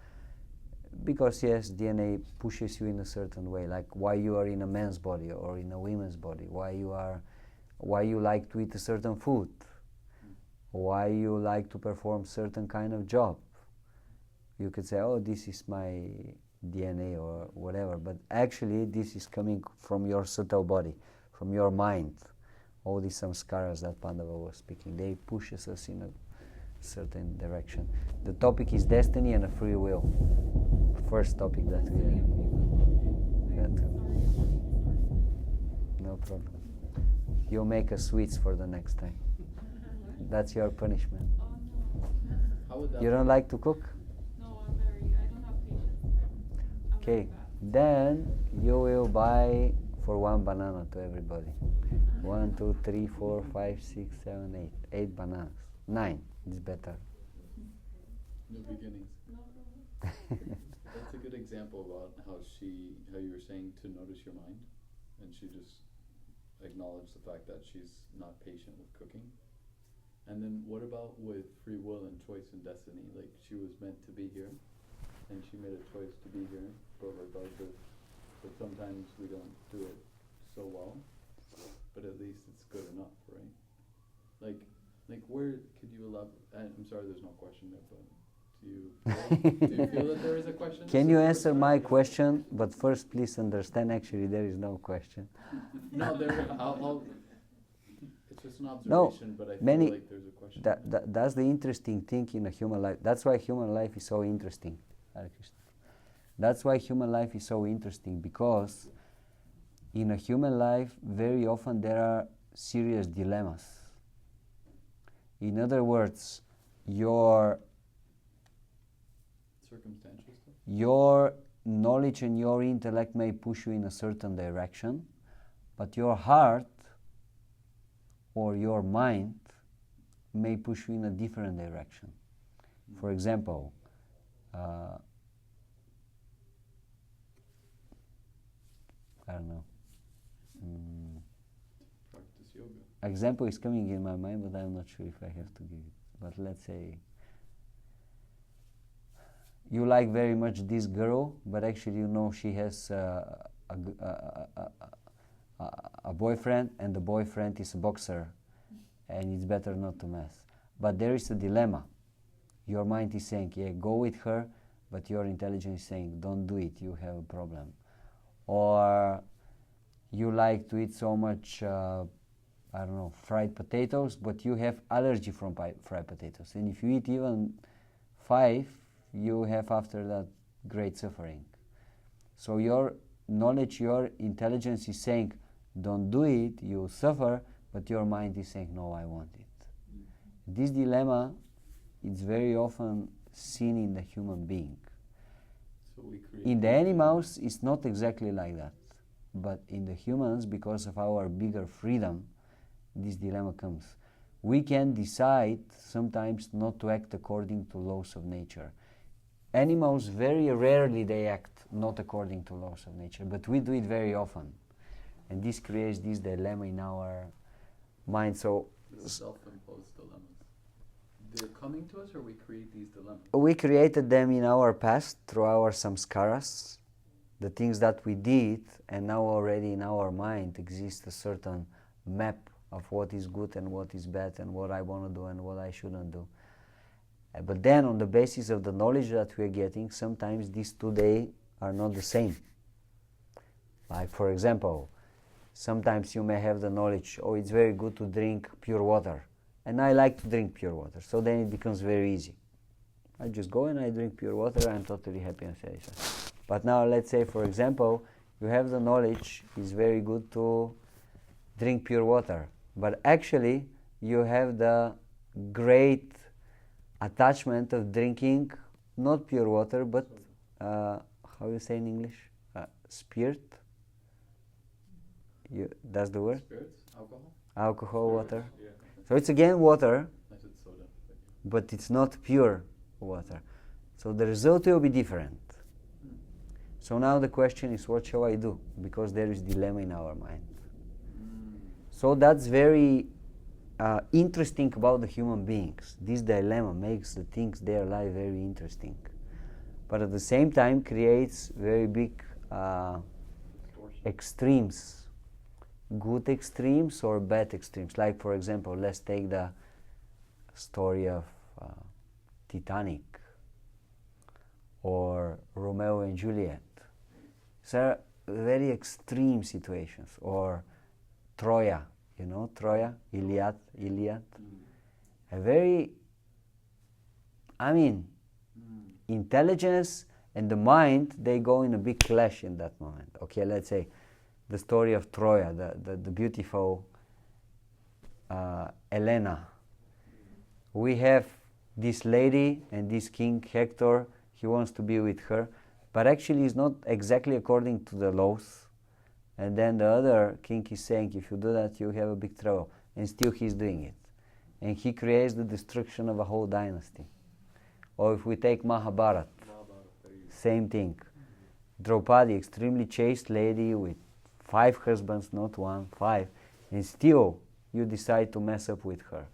Because, yes, DNA pushes you in a certain way, like why you are in a man's body or in a woman's body, why you like to eat a certain food, why you like to perform certain kind of job. You could say, oh, this is my DNA or whatever, but actually this is coming from your subtle body, from your mind. All these samskaras that Pandava was speaking, they push us in a certain direction. The topic is destiny and a free will. First topic that we had. No problem. You'll make us sweets for the next time. That's your punishment. How would that You don't like to cook? No, I don't have patience. Okay, then you will buy for 1 banana to everybody. 1, 2, 3, 4, 5, 6, 7, 8. 8 bananas. 9 is better. New beginnings. That's a good example about how you were saying to notice your mind, and she just acknowledged the fact that she's not patient with cooking. And then what about with free will and choice and destiny? Like, she was meant to be here, and she made a choice to be here, but regardless, but sometimes we don't do it so well, but at least it's good enough, right? Like where could you elaborate? I'm sorry, there's no question there, but do you feel that there is a question? Can you answer my question? But first, please understand, actually, there is no question. No, it's just an observation, but I feel like there's a question. That's the interesting thing in a human life. That's why human life is so interesting. Hare Krishna. That's why human life is so interesting, because in a human life, very often there are serious dilemmas. In other words, your circumstantial stuff? Your knowledge and your intellect may push you in a certain direction, but your heart or your mind may push you in a different direction. For example, I don't know. Practice yoga. Example is coming in my mind, but I'm not sure if I have to give it. But let's say you like very much this girl, but actually you know she has a boyfriend, and the boyfriend is a boxer, and it's better not to mess. But there is a dilemma. Your mind is saying, yeah, go with her, but your intelligence is saying, don't do it, you have a problem. Or you like to eat so much, fried potatoes, but you have allergy from fried potatoes. And if you eat even 5, you have after that great suffering. So your knowledge, your intelligence is saying, don't do it, you suffer, but your mind is saying, no, I want it. This dilemma is very often seen in the human being. So in the animals, it's not exactly like that. But in the humans, because of our bigger freedom, this dilemma comes. We can decide sometimes not to act according to laws of nature. Animals, very rarely they act not according to laws of nature, but we do it very often. And this creates this dilemma in our mind. So self-imposed dilemmas. They're coming to us, or we create these dilemmas? We created them in our past through our samskaras, the things that we did, and now already in our mind exists a certain map of what is good and what is bad, and what I want to do and what I shouldn't do. But then on the basis of the knowledge that we are getting, sometimes these 2 days are not the same. Like, for example, sometimes you may have the knowledge, oh, it's very good to drink pure water. And I like to drink pure water. So then it becomes very easy. I just go and I drink pure water, I'm totally happy and satisfied. But now let's say, for example, you have the knowledge, it's very good to drink pure water. But actually, you have the great attachment of drinking not pure water, but how you say in English? Spirit? That's the word? Spirits? Alcohol? Alcohol, Spirits, water. yeah. So it's again water, I said soda. but it's not pure water. So the result will be different. So now the question is, what shall I do? Because there is dilemma in our mind. So that's very interesting about the human beings. This dilemma makes the things their life very interesting, but at the same time creates very big extremes, good extremes or bad extremes. Like, for example, let's take the story of Titanic or Romeo and Juliet. These are very extreme situations. Or Troya, you know, Troya, Iliad. A very, intelligence and the mind, they go in a big clash in that moment. Okay, let's say the story of Troya, the beautiful Helena. We have this lady and this king Hector, he wants to be with her, but actually it's not exactly according to the laws. And then the other king is saying, if you do that, you have a big trouble. And still he's doing it. And he creates the destruction of a whole dynasty. Or if we take Mahabharata, same thing. Draupadi, extremely chaste lady with 5 husbands, not 1, 5. And still you decide to mess up with her.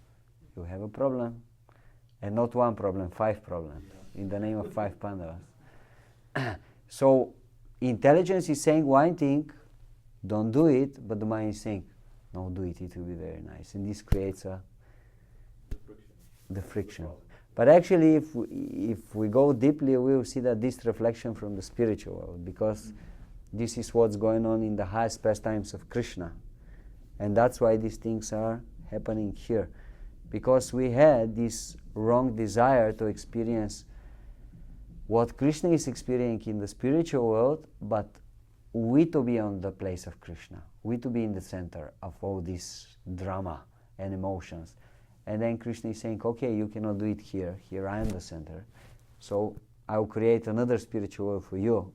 You have a problem. And not 1 problem, 5 problems. In the name of 5 Pandavas. So intelligence is saying one thing, don't do it, but the mind is saying, no, do it, it will be very nice. And this creates the friction. But actually, if we go deeply, we will see that this reflection from the spiritual world, because this is what's going on in the highest pastimes of Krishna. And that's why these things are happening here. Because we had this wrong desire to experience what Krishna is experiencing in the spiritual world, but we to be on the place of Krishna, we to be in the center of all this drama and emotions. And then Krishna is saying, okay, you cannot do it here. Here I am the center. So I will create another spiritual world for you.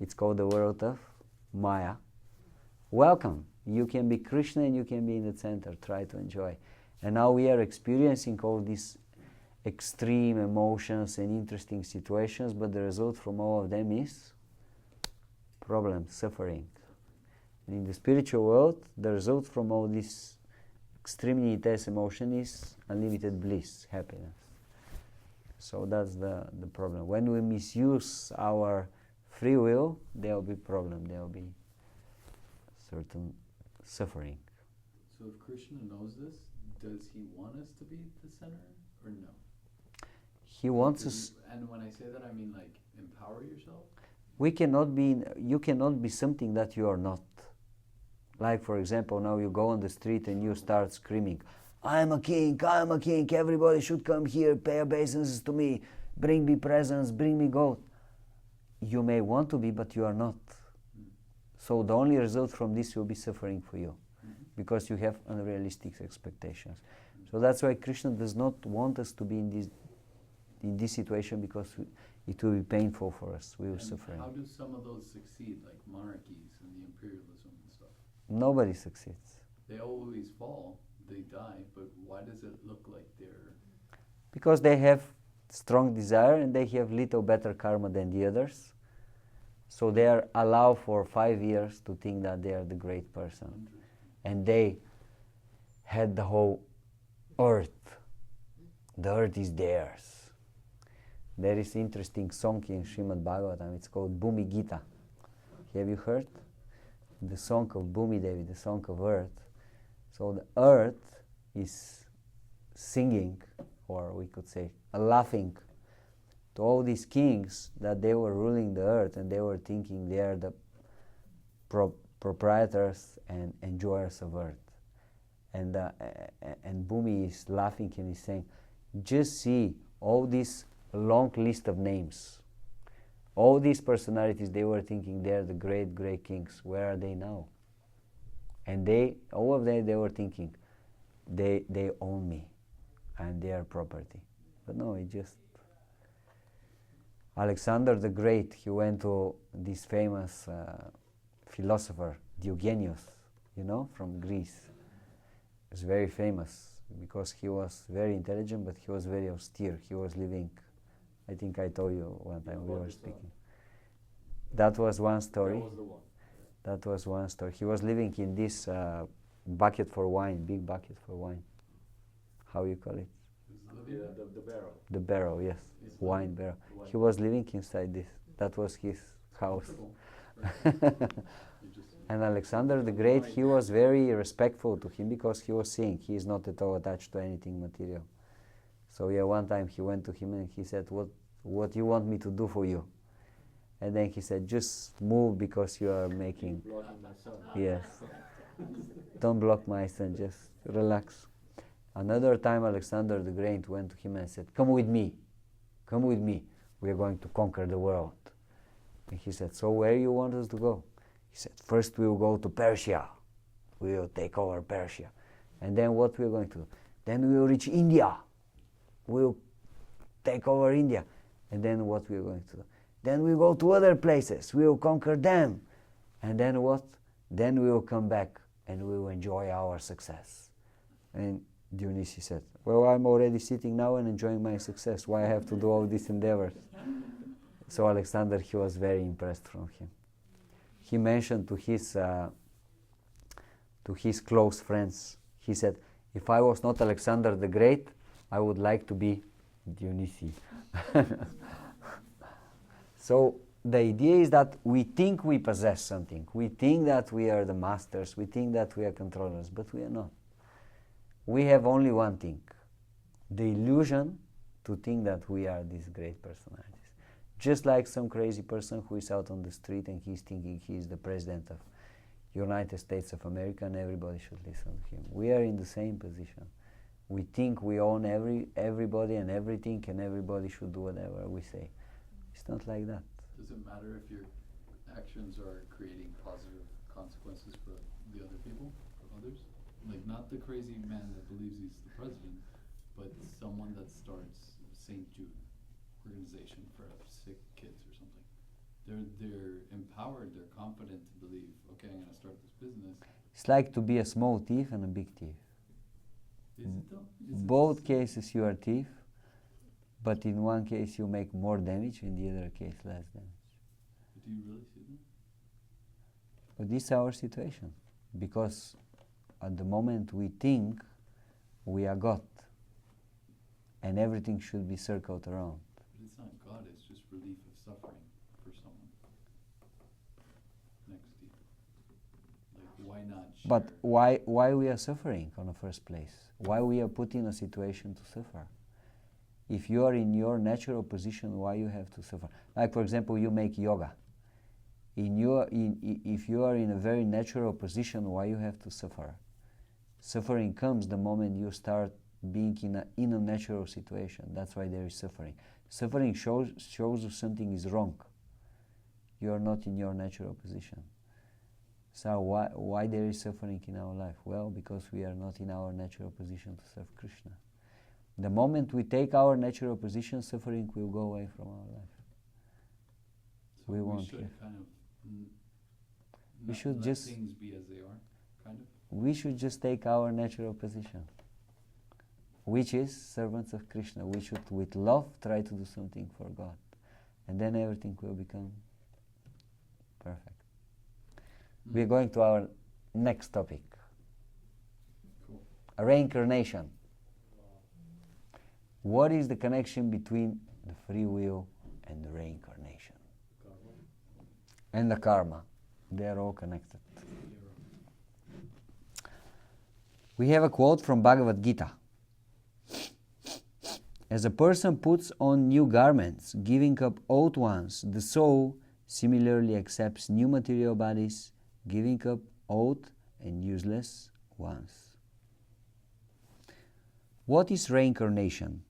It's called the world of Maya. Welcome. You can be Krishna and you can be in the center. Try to enjoy. And now we are experiencing all these extreme emotions and interesting situations, but the result from all of them is problem, suffering. And in the spiritual world, the result from all this extremely intense emotion is unlimited bliss, happiness. So that's the problem. When we misuse our free will, there will be problem, there will be certain suffering. So if Krishna knows this, does he want us to be the center or no? He wants us. And when I say that, I mean like empower yourself. We cannot be. You cannot be something that you are not. Like for example, now you go on the street and you start screaming, "I am a king! I am a king! Everybody should come here, pay obeisances to me, bring me presents, bring me gold." You may want to be, but you are not. So the only result from this will be suffering for you, because you have unrealistic expectations. So that's why Krishna does not want us to be in this situation, because it will be painful for us. We will suffer. How do some of those succeed, like monarchies and the imperialism and stuff? Nobody succeeds. They always fall, they die, but why does it look like they're... Because they have strong desire and they have little better karma than the others. So they are allowed for 5 years to think that they are the great person. And they had the whole earth. The earth is theirs. There is interesting song in Srimad Bhagavatam. It's called Bhumi Gita. Have you heard? The song of Bhumi Devi, the song of earth. So the earth is singing, or we could say laughing, to all these kings that they were ruling the earth, and they were thinking they are the proprietors and enjoyers of earth. And Bhumi is laughing and he's saying, just see all this long list of names. All these personalities, they were thinking they are the great, great kings. Where are they now? And all of them, they were thinking, they own me. I'm their property. But no, it just... Alexander the Great, he went to this famous philosopher, Diogenes, from Greece. He was very famous because he was very intelligent, but he was very austere. He was living, I think I told you one time we were speaking. That was one story. That was the one. That was one story. He was living in this bucket for wine, big bucket for wine. How you call it? Yeah, the barrel. The barrel, yes. Wine barrel. He was living inside this. That was his house. And Alexander the Great, he was very respectful to him because he was seeing he is not at all attached to anything material. So yeah, one time he went to him and he said, what you want me to do for you? And then he said, just move because you are making... Blocking my son. Yes. Don't block my son, just relax. Another time Alexander the Great went to him and said, come with me, we are going to conquer the world. And he said, so where you want us to go? He said, first we will go to Persia, we will take over Persia. And then what we are going to do? Then we will reach India, we will take over India. And then what we are going to do? Then we go to other places, we will conquer them. And then what? then we will come back and we will enjoy our success. And Dionysius said, well, I'm already sitting now and enjoying my success. Why I have to do all these endeavors? So Alexander, he was very impressed from him. He mentioned to his close friends, he said, if I was not Alexander the Great, I would like to be Dionysius. So the idea is that we think we possess something. We think that we are the masters. We think that we are controllers, but we are not. We have only one thing, the illusion to think that we are these great personalities. Just like some crazy person who is out on the street and he's thinking he is the president of United States of America and everybody should listen to him. We are in the same position. We think we own everybody and everything and everybody should do whatever we say. It's not like that. Does it matter if your actions are creating positive consequences for the other people, for others? Like not the crazy man that believes he's the president, but someone that starts St. Jude organization for sick kids or something. They're empowered, they're confident to believe, okay, I'm gonna start this business. It's like to be a small thief and a big thief. Is it though? Both cases you are thief, but in one case you make more damage, in the other case less damage. But do you really see that? But this is our situation, because at the moment we think we are God, and everything should be circled around. But it's not God, it's just relief of suffering for someone next to you. Like, why not share? But why we are suffering in the first place? Why we are put in a situation to suffer? If you are in your natural position, why you have to suffer? Like for example, you make yoga. If you are in a very natural position, why you have to suffer? Suffering comes the moment you start being in a natural situation. That's why there is suffering. Suffering shows you something is wrong. You are not in your natural position. So why there is suffering in our life? Well, because we are not in our natural position to serve Krishna. The moment we take our natural position, suffering will go away from our life. So we won't should have. kind of We should let just things be as they are, kind of. we should just take our natural position, which is servants of Krishna. We should, with love, try to do something for God, and then everything will become perfect. We are going to our next topic. Cool. Reincarnation. What is the connection between the free will and the reincarnation? Karma. And the karma. They are all connected. We have a quote from Bhagavad Gita. As a person puts on new garments, giving up old ones, the soul similarly accepts new material bodies, giving up old and useless ones. What is reincarnation?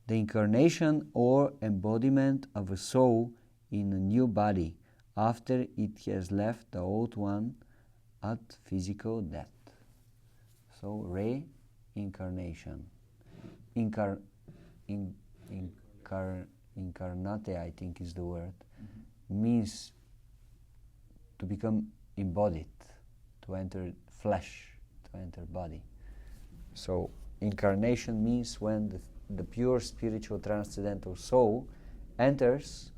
The incarnation or embodiment of a soul in a new body after it has left the old one at physical death. So reincarnation. Incarnate, I think is the word, means to become embodied, to enter flesh, to enter body. So incarnation means when the pure spiritual transcendental soul enters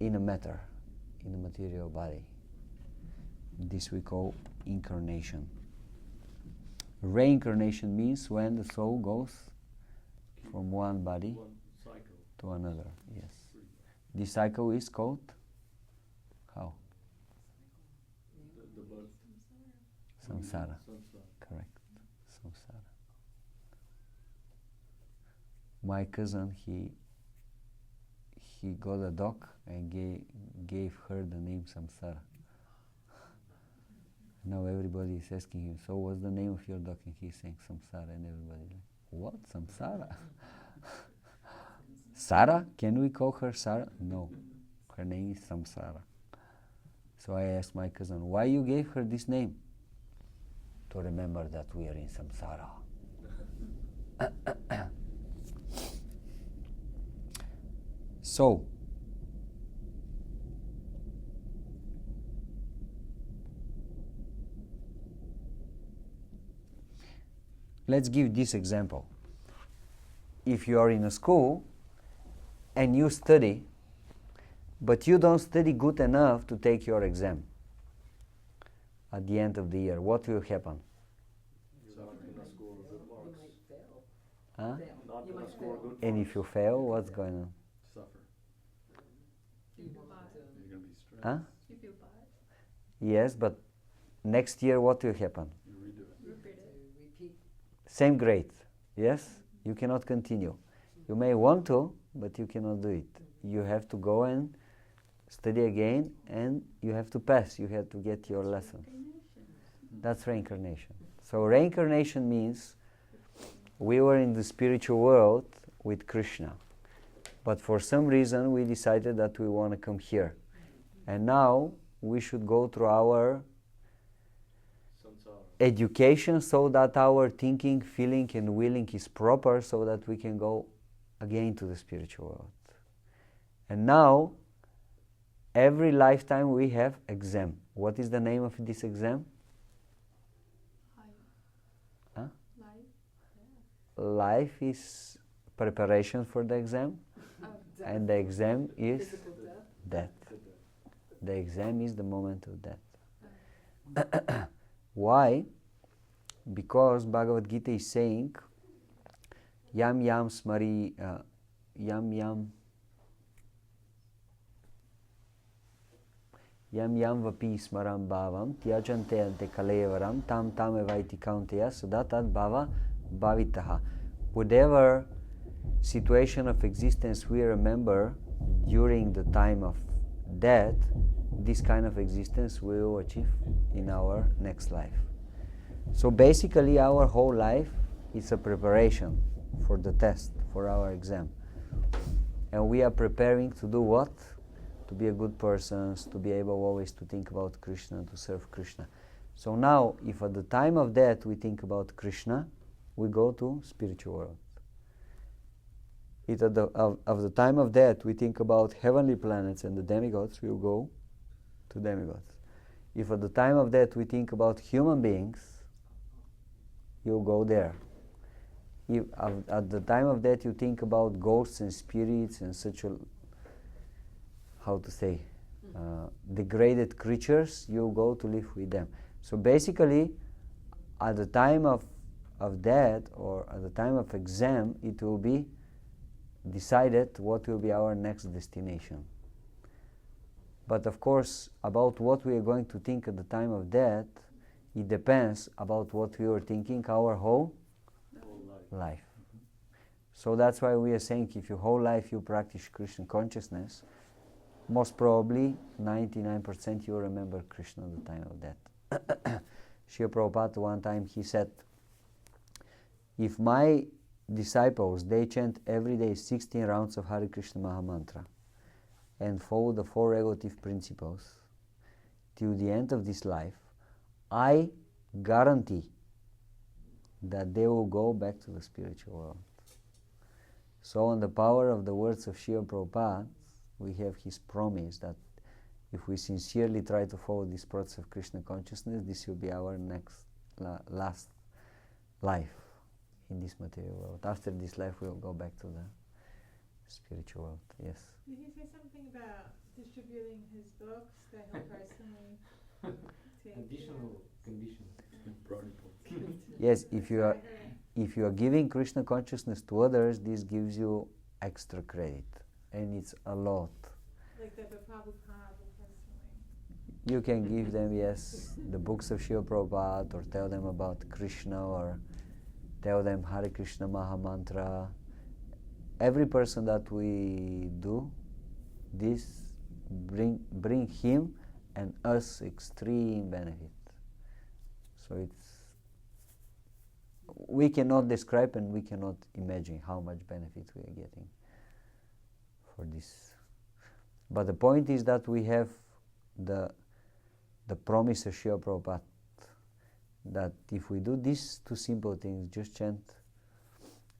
in a matter, in a material body. This we call incarnation. Reincarnation means when the soul goes from one body One cycle. to another. Yes. This cycle is called how? The birth. Samsara. Samsara. Correct. Samsara. My cousin, he got a dog and gave her the name Samsara. Now everybody is asking him, so what's the name of your dog? And he's saying Samsara, and everybody like, what? Samsara? Sarah? Can we call her Sarah? No. Her name is Samsara. So I asked my cousin, why you gave her this name? To remember that we are in Samsara. So, let's give this example. If you are in a school and you study, but you don't study good enough to take your exam at the end of the year, what will happen? You're not going to score good You marks. might fail. Huh? Not You going might to score fail. good And marks. if you fail, what's going on? Suffer. You feel want bad. to You're going to be stressed. Huh? You feel bad. Yes, but next year what will happen? You redo it. Repeat it. to repeat. Same grade, yes? You cannot continue. You may want to, but you cannot do it. You have to go and study again, and you have to pass. You have to get your lesson. That's reincarnation. So reincarnation means we were in the spiritual world with Krishna, but for some reason we decided that we want to come here. And now we should go through our Samsara. education so that our thinking, feeling and willing is proper so that we can go again to the spiritual world. And now every lifetime we have exam. What is the name of this exam? Huh? Life is preparation for the exam, and the exam is Physical death. death. The exam is the moment of death. Why? Because Bhagavad Gita is saying, Yam yam smari, yam yam vapi smaram bhavam tyajante ante kalevaram tam tam evaiti kaunteya sadat bhava bhavitaha. Whatever situation of existence we remember during the time of death, this kind of existence we will achieve in our next life. So basically our whole life is a preparation for the test, for our exam. And we are preparing to do what? To be a good person, to be able always to think about Krishna, to serve Krishna. So now, if at the time of death we think about Krishna, we go to spiritual world. If at the time of death we think about heavenly planets and the demigods, we will go to demigods. If at the time of death we think about human beings, you'll go there. If at the time of death you think about ghosts and spirits and such a, how to say, degraded creatures, you go to live with them. So basically, at the time of death or at the time of exam, it will be decided what will be our next destination. But of course, about what we are going to think at the time of death, it depends about what we are thinking our whole life. So that's why we are saying if your whole life you practice Krishna consciousness, most probably 99% you remember Krishna at the time of death. Srila Prabhupada one time he said, if my disciples, they chant every day 16 rounds of Hare Krishna Maha Mantra and follow the four regulative principles till the end of this life, I guarantee that they will go back to the spiritual world. So on the power of the words of Srila Prabhupada, we have his promise that if we sincerely try to follow this process of Krishna consciousness, this will be our next, last life in this material world. After this life, we will go back to the spiritual world. Yes. Did he say something about distributing his books that he'll personally take? Additional conditions. Yes, if you are giving Krishna consciousness to others, this gives you extra credit, and it's a lot. Like that the Prabhupada will personally. You can give them, yes, the books of Srila Prabhupada, or tell them about Krishna, or tell them Hare Krishna Maha Mantra. Every person that we do this bring him and us extreme benefit. So we cannot describe and we cannot imagine how much benefit we are getting for this. But the point is that we have the promise of Srila Prabhupada that if we do these two simple things, just chant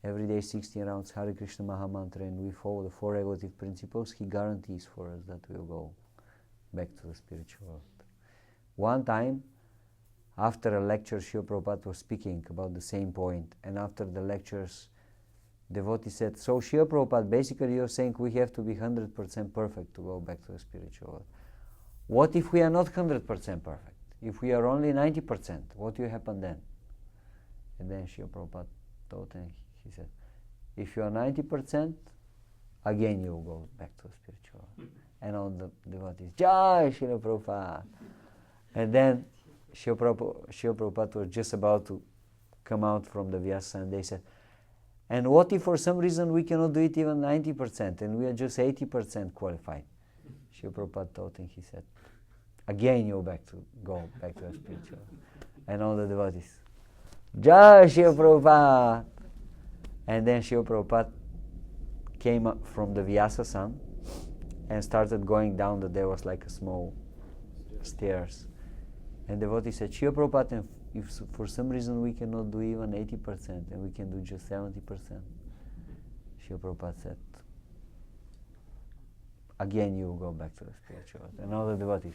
every day 16 rounds Hare Krishna Maha Mantra and we follow the four regulative principles, he guarantees for us that we will go back to the spiritual world. One time, after a lecture, Srila Prabhupada was speaking about the same point, and after the lectures, devotee said, so Srila Prabhupada, basically you're saying we have to be 100% perfect to go back to the spiritual world. What if we are not 100% perfect? If we are only 90%, what will happen then? And then Srila Prabhupada told him, he said, if you are 90%, again you will go back to the spiritual world. And all the devotees, Jai Srila Prabhupada. And then Srila Prabhupada was just about to come out from the Vyasa, and they said, and what if for some reason we cannot do it even 90% and we are just 80% qualified? Srila Prabhupada told him, he said, again you go back to the spiritual. And all the devotees, Jai Srila Prabhupada. And then Srila Prabhupada came up from the Vyasa and started going down. That there was like a small stairs. And the devotee said, Srila Prabhupada, if for some reason we cannot do even 80% and we can do just 70%, Srila Prabhupada said, again you will go back to the spiritual world. And all the devotees,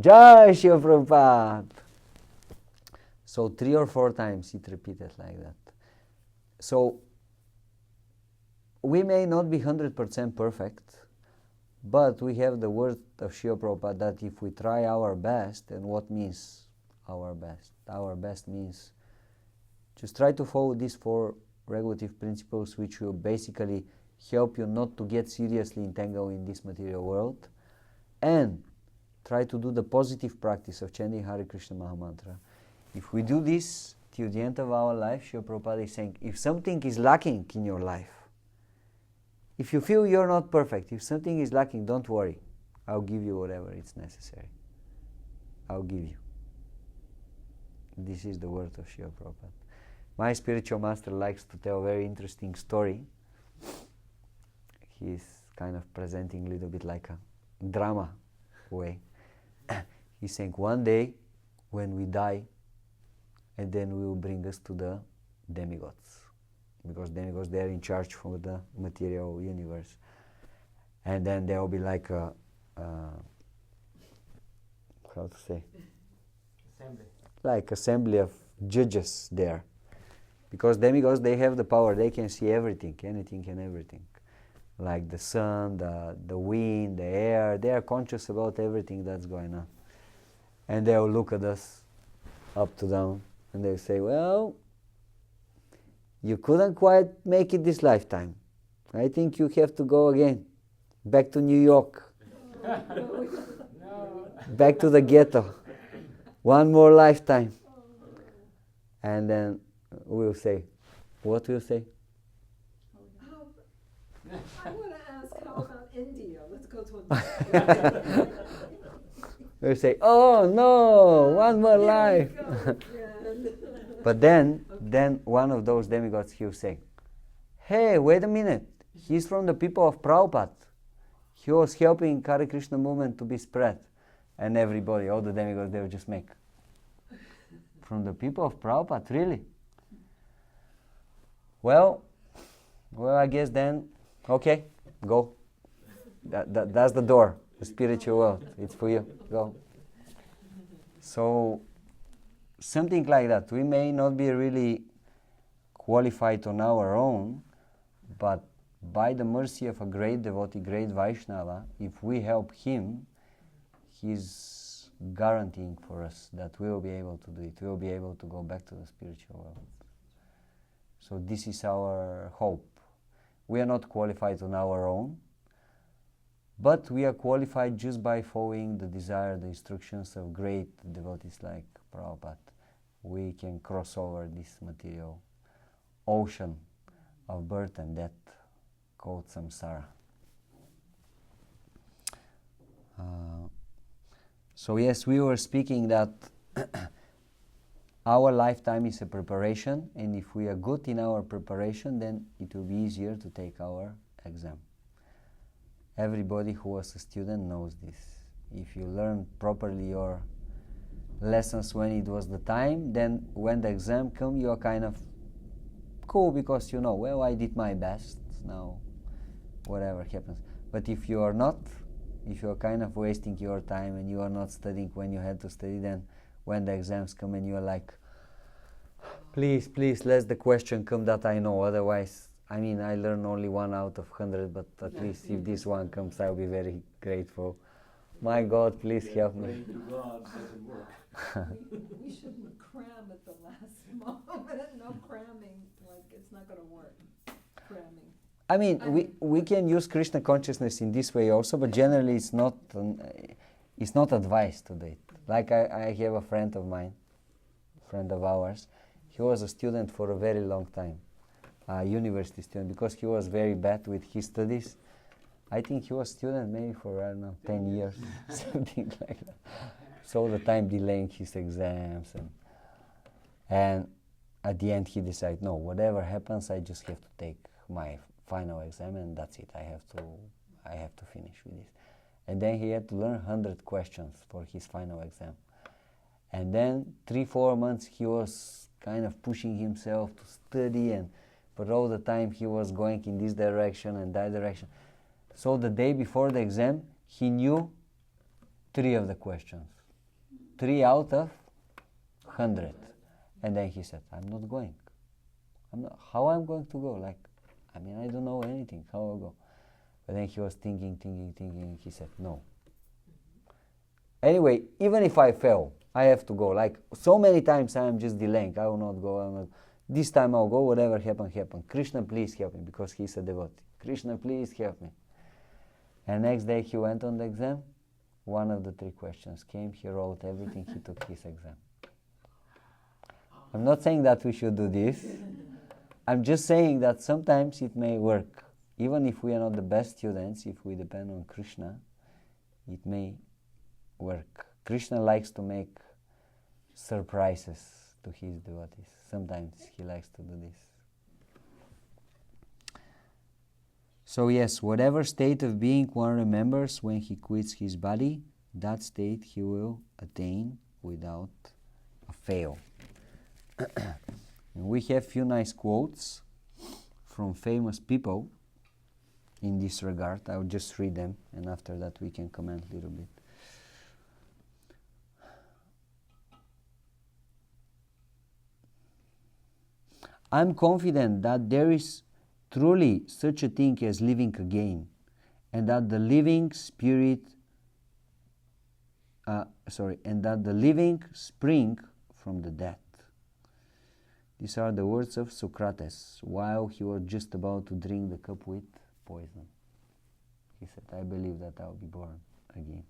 Jai Srila Prabhupada. So 3 or 4 times it repeated like that. So we may not be 100% perfect, but we have the word of Srila Prabhupada that if we try our best, and what means our best? Our best means just try to follow these 4 regulative principles, which will basically help you not to get seriously entangled in this material world, and try to do the positive practice of chanting Hare Krishna Mahamantra. If we do this till the end of our life, Srila Prabhupada is saying, if something is lacking in your life, if you feel you're not perfect, if something is lacking, don't worry. I'll give you whatever is necessary. I'll give you. This is the word of Srila Prabhupada. My spiritual master likes to tell a very interesting story. He's kind of presenting a little bit like a drama way. He's saying one day when we die, and then we will bring us to the demigods. Because demigods, they are in charge for the material universe. And then there will be like a how to say? Assembly. Like assembly of judges there. Because demigods, they have the power, they can see everything, anything and everything. Like the sun, the wind, the air, they are conscious about everything that's going on. And they will look at us up to down, and they say, well, you couldn't quite make it this lifetime. I think you have to go again, back to New York, back to the ghetto, one more lifetime. And then we'll say, what will you say? I want to ask, how about India? Let's go to India. We'll say, oh no, one more life. But then one of those demigods, he'll say, hey, wait a minute, he's from the people of Prabhupada. He was helping Hare Krishna movement to be spread. And everybody, all the demigods, they will just make. From the people of Prabhupada, really? Well, I guess then, okay, go. That's the door, the spiritual world. It's for you, go. So, something like that. We may not be really qualified on our own, but by the mercy of a great devotee, great Vaishnava, if we help him, he's guaranteeing for us that we will be able to do it. We will be able to go back to the spiritual world. So this is our hope. We are not qualified on our own, but we are qualified just by following the desire, the instructions of great devotees like Prabhupada. We can cross over this material ocean of birth and death called samsara. So yes, we were speaking that our lifetime is a preparation, and if we are good in our preparation, then it will be easier to take our exam. Everybody who was a student knows this. If you learn properly your lessons when it was the time, then when the exam comes, you are kind of cool because you know, well, I did my best, now whatever happens. But if you are not, if you are kind of wasting your time and you are not studying when you had to study, then when the exams come and you're like, please, let the question come that I know, otherwise, I mean, I learn only 1 out of 100, but at least if this one comes, I'll be very grateful. My God, please help me. Praying to God doesn't work. We shouldn't cram at the last moment. No cramming, like it's not going to work. Cramming. I mean, we can use Krishna consciousness in this way also, but generally it's not advised to do it. Like I have a friend of mine, friend of ours, he was a student for a very long time, a university student, because he was very bad with his studies. I think he was student maybe for, I don't know, 10 years, something like that. So all the time delaying his exams. And at the end he decided, no, whatever happens, I just have to take my final exam and that's it. I have to finish with this. And then he had to learn 100 questions for his final exam. And then 3-4 months he was kind of pushing himself to study, but all the time he was going in this direction and that direction. So the day before the exam, he knew 3 of the questions. 3 out of 100. And then he said, I'm not going. How I'm going to go? Like, I mean, I don't know anything. How I'll go? But then he was thinking. He said, no. Anyway, even if I fail, I have to go. Like, so many times I am just delaying. I will not go. This time I'll go. Whatever happen. Krishna, please help me, because he's a devotee. Krishna, please help me. And next day he went on the exam. 1 of the 3 questions came. He wrote everything. He took his exam. I'm not saying that we should do this. I'm just saying that sometimes it may work. Even if we are not the best students, if we depend on Krishna, it may work. Krishna likes to make surprises to his devotees. Sometimes he likes to do this. So yes, whatever state of being one remembers when he quits his body, that state he will attain without a fail. We have few nice quotes from famous people in this regard. I'll just read them, and after that we can comment a little bit. I'm confident that there is truly such a thing as living again, and that the living spirit, and that the living spring from the dead. These are the words of Socrates while he was just about to drink the cup with poison. He said, I believe that I'll be born again.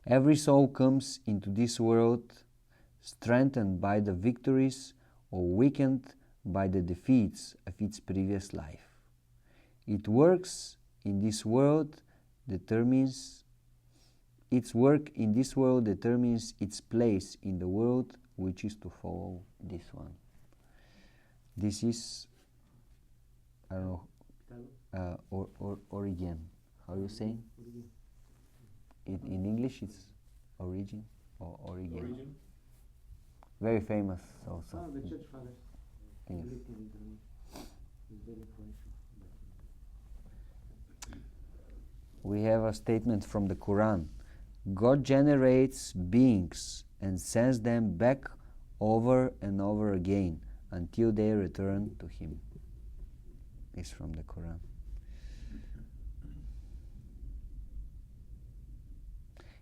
Every soul comes into this world strengthened by the victories or weakened by the defeats of its previous life. Its work in this world determines its place in the world which is to follow this one. This is, I don't know, Origin. How you saying? In English it's origin or origin. Very famous also. The church fathers. Yes. It's very influential. We have a statement from the Quran. God generates beings and sends them back over and over again until they return to Him. It's from the Quran.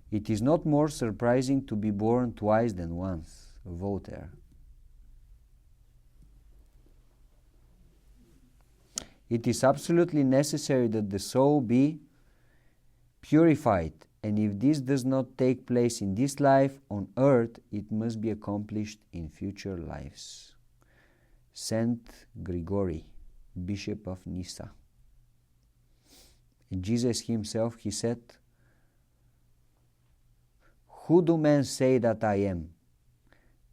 It is not more surprising to be born twice than once. Voltaire. It is absolutely necessary that the soul be purified, and if this does not take place in this life on earth, it must be accomplished in future lives. Saint Gregory, Bishop of Nyssa. And Jesus himself, he said, "Who do men say that I am?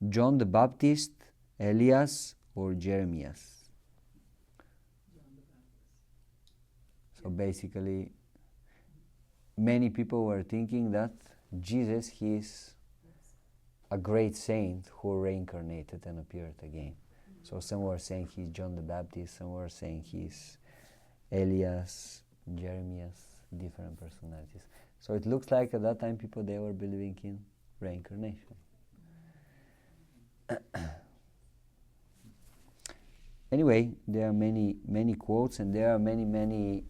John the Baptist, Elias, or Jeremias?" So basically, many people were thinking that Jesus, he is a great saint who reincarnated and appeared again. So some were saying he's John the Baptist, some were saying he's Elias, Jeremias, different personalities. So it looks like at that time people, they were believing in reincarnation. Anyway, there are many quotes, and there are many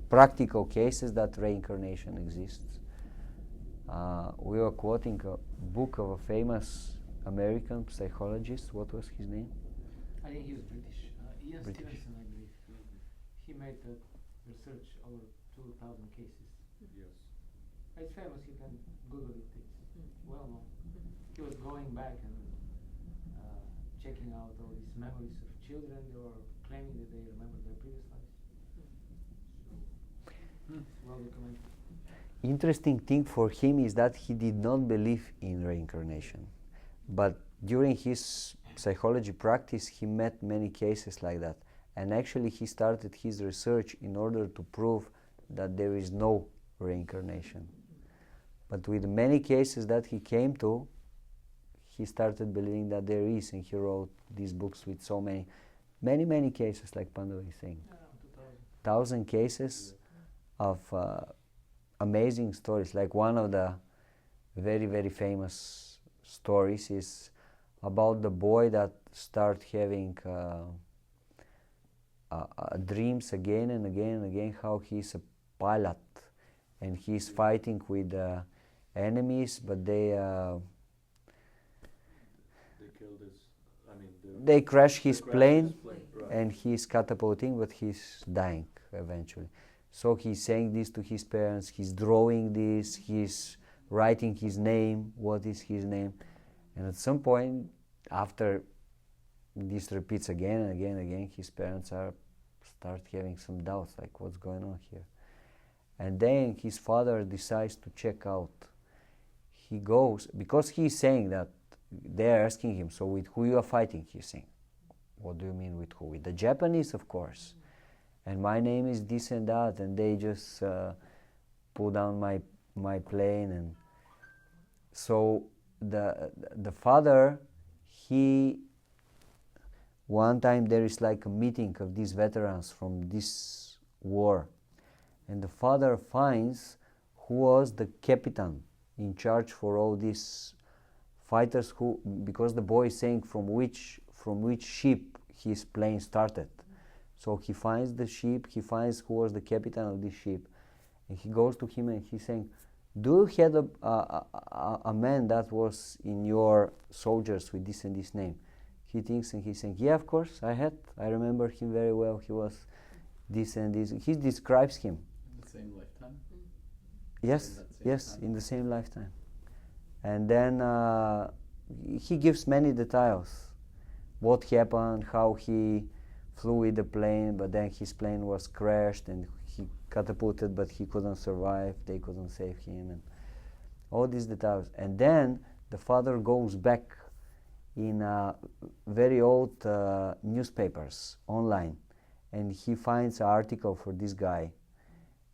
practical cases that reincarnation exists. We were quoting a book of a famous American psychologist. What was his name? I think he was British. Ian British. Stevenson, I believe. He made the research over 2,000 cases. Yes. It's famous. You can Google it. It's well known. He was going back and checking out all these memories of children. They were claiming that they remember their previous lives. So it's well documented. Interesting thing for him is that he did not believe in reincarnation, but during his psychology practice he met many cases like that, and actually he started his research in order to prove that there is no reincarnation. But with many cases that he came to, he started believing that there is, and he wrote these books with so many cases, like Pandava is saying. 1,000 cases of amazing stories. Like one of the very famous stories is about the boy that start having dreams again and again, how he's a pilot and he's fighting with enemies, but they killed his, they crash his plane, right. and he's catapulting, but he's dying eventually. So he's saying this to his parents, he's drawing this, he's writing his name, what is his name. And at some point, after this repeats again and again, his parents start having some doubts, like what's going on here. And then his father decides to check out. He goes, because he's saying that, they're asking him, so with who you are fighting? He's saying, what do you mean with who? With the Japanese, of course. And my name is this and that, and they just pull down my plane. And so the father, one time there is like a meeting of these veterans from this war, and the father finds who was the captain in charge for all these fighters, who, because the boy is saying from which ship his plane started. So he finds the ship, he finds who was the captain of this ship, and he goes to him and he's saying, do you have a man that was in your soldiers with this and this name? He thinks and he's saying, yeah, of course, I remember him very well, he was this and this. He describes him. In the same lifetime? Yes, in the same lifetime. And then he gives many details. What happened, how he flew with the plane, but then his plane was crashed and he catapulted, but he couldn't survive, they couldn't save him, and all these details. And then the father goes back in very old newspapers online, and he finds an article for this guy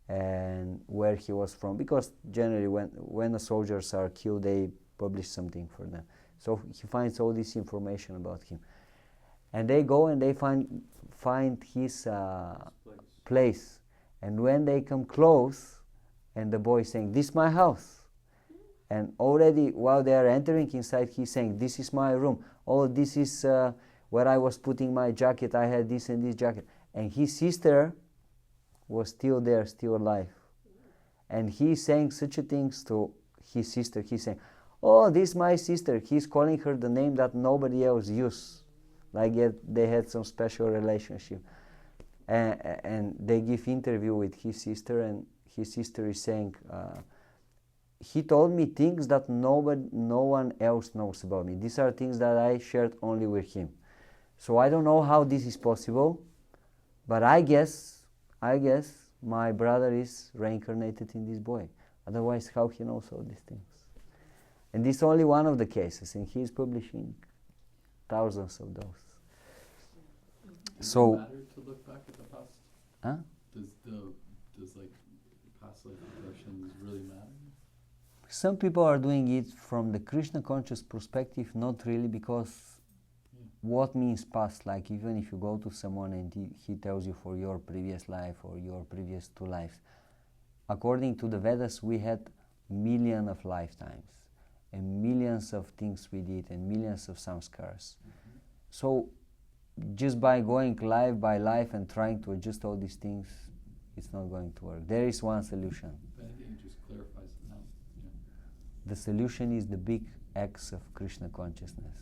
and where he was from, because generally when the soldiers are killed, they publish something for them. So he finds all this information about him, and they go and they find his place. And when they come close, and the boy is saying, this is my house, and already while they are entering inside, he's saying, this is my room, oh, this is where I was putting my jacket, I had this and this jacket. And his sister was still there, still alive. And he's saying such a things to his sister. He's saying, oh, this is my sister. He's calling her the name that nobody else used. Like they had some special relationship. And they give interview with his sister, and his sister is saying, he told me things that no one else knows about me. These are things that I shared only with him. So I don't know how this is possible, but I guess my brother is reincarnated in this boy. Otherwise, how he knows all these things? And this is only one of the cases, and he is publishing thousands of those. Does So, it matter to look back at the past? huh? Does like past life regressions really matter? Some people are doing it from the Krishna conscious perspective, not really, because what means past? Like even if you go to someone and he tells you for your previous life or your previous two lives, according to the Vedas, we had millions of lifetimes and millions of things we did and millions of samskars. So just by going life by life and trying to adjust all these things, it's not going to work. There is one solution. If anything, it just clarifies it now. Yeah. The solution is the big X of Krishna consciousness.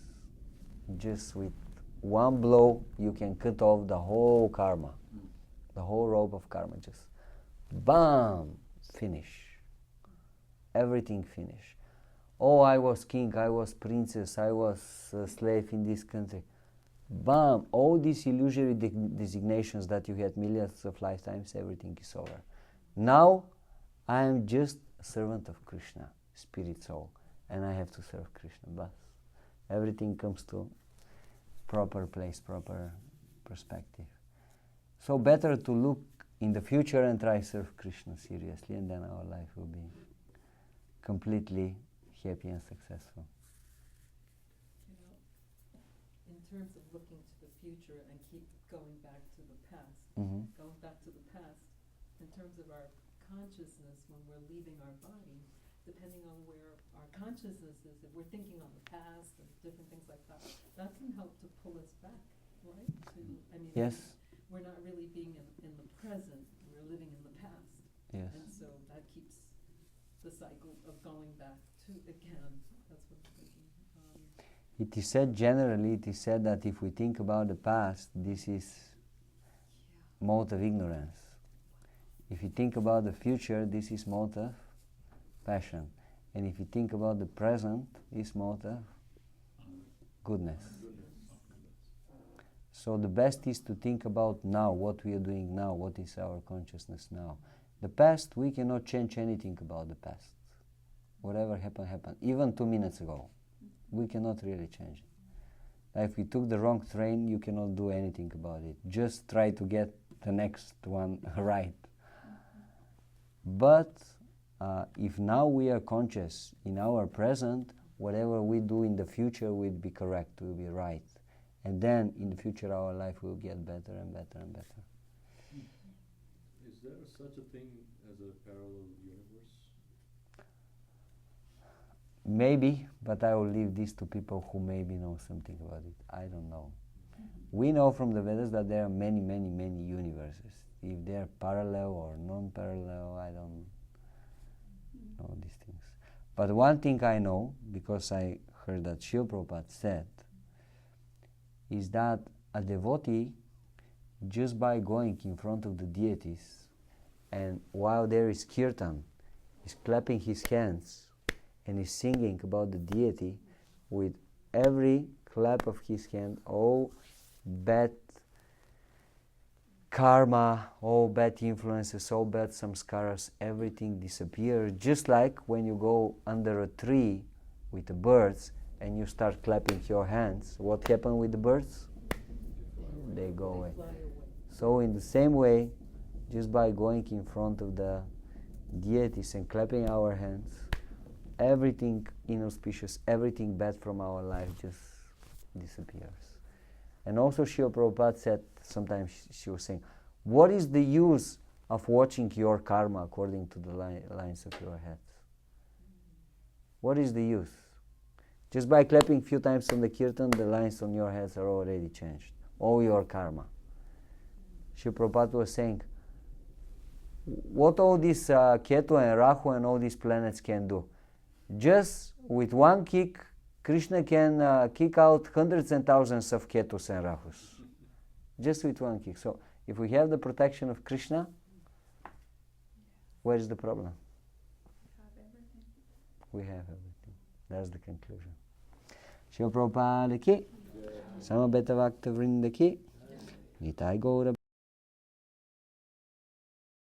Just with one blow, you can cut off the whole karma, the whole rope of karma. Just bam, finish. Everything finish. Oh, I was king, I was princess, I was a slave in this country. Bam! All these illusory designations that you had millions of lifetimes, everything is over. Now, I am just a servant of Krishna, spirit soul, and I have to serve Krishna. But everything comes to proper place, proper perspective. So better to look in the future and try serve Krishna seriously, and then our life will be completely happy and successful. In terms of looking to the future and keep going back to the past, going back to the past, in terms of our consciousness when we're leaving our body, depending on where our consciousness is, if we're thinking on the past and different things like that, that can help to pull us back, right? Yes. We're not really being in the present, we're living in the past. Yes. And so that keeps the cycle of going back to again. That's what I'm thinking. It is said generally, it is said that if we think about the past, this is mode of ignorance. If you think about the future, this is mode of passion. And if you think about the present, this mode of goodness. So the best is to think about now, what we are doing now, what is our consciousness now. The past, we cannot change anything about the past. Whatever happened, happened. Even 2 minutes ago. We cannot really change it. If we took the wrong train, you cannot do anything about it. Just try to get the next one right. But if now we are conscious in our present, whatever we do in the future will be correct, will be right. And then in the future our life will get better and better and better. Is there such a thing as a parallel universe? Maybe, but I will leave this to people who maybe know something about it. I don't know. We know from the Vedas that there are many, many, many universes. If they are parallel or non-parallel, I don't know these things. But one thing I know, because I heard that Srila Prabhupada said, is that a devotee, just by going in front of the deities, and while there is kirtan, is clapping his hands, and is singing about the deity, with every clap of his hand, all bad karma, all bad influences, all bad samskaras, everything disappears. Just like when you go under a tree with the birds and you start clapping your hands, what happens with the birds? They go away. So in the same way, just by going in front of the deities and clapping our hands, everything inauspicious, everything bad from our life just disappears. And also Srila Prabhupada said, sometimes she was saying, what is the use of watching your karma according to the lines of your heads? What is the use? Just by clapping a few times on the kirtan, the lines on your heads are already changed. All your karma. Srila Prabhupada was saying, what all these Ketu and Rahu and all these planets can do? Just with one kick, Krishna can kick out hundreds and thousands of Ketus and Rahus. Just with one kick. So if we have the protection of Krishna, where is the problem? We have everything. That's the conclusion. Srila Prabhupada ki, Samabeta Bhakta Vrinda ki, Nitai Gaura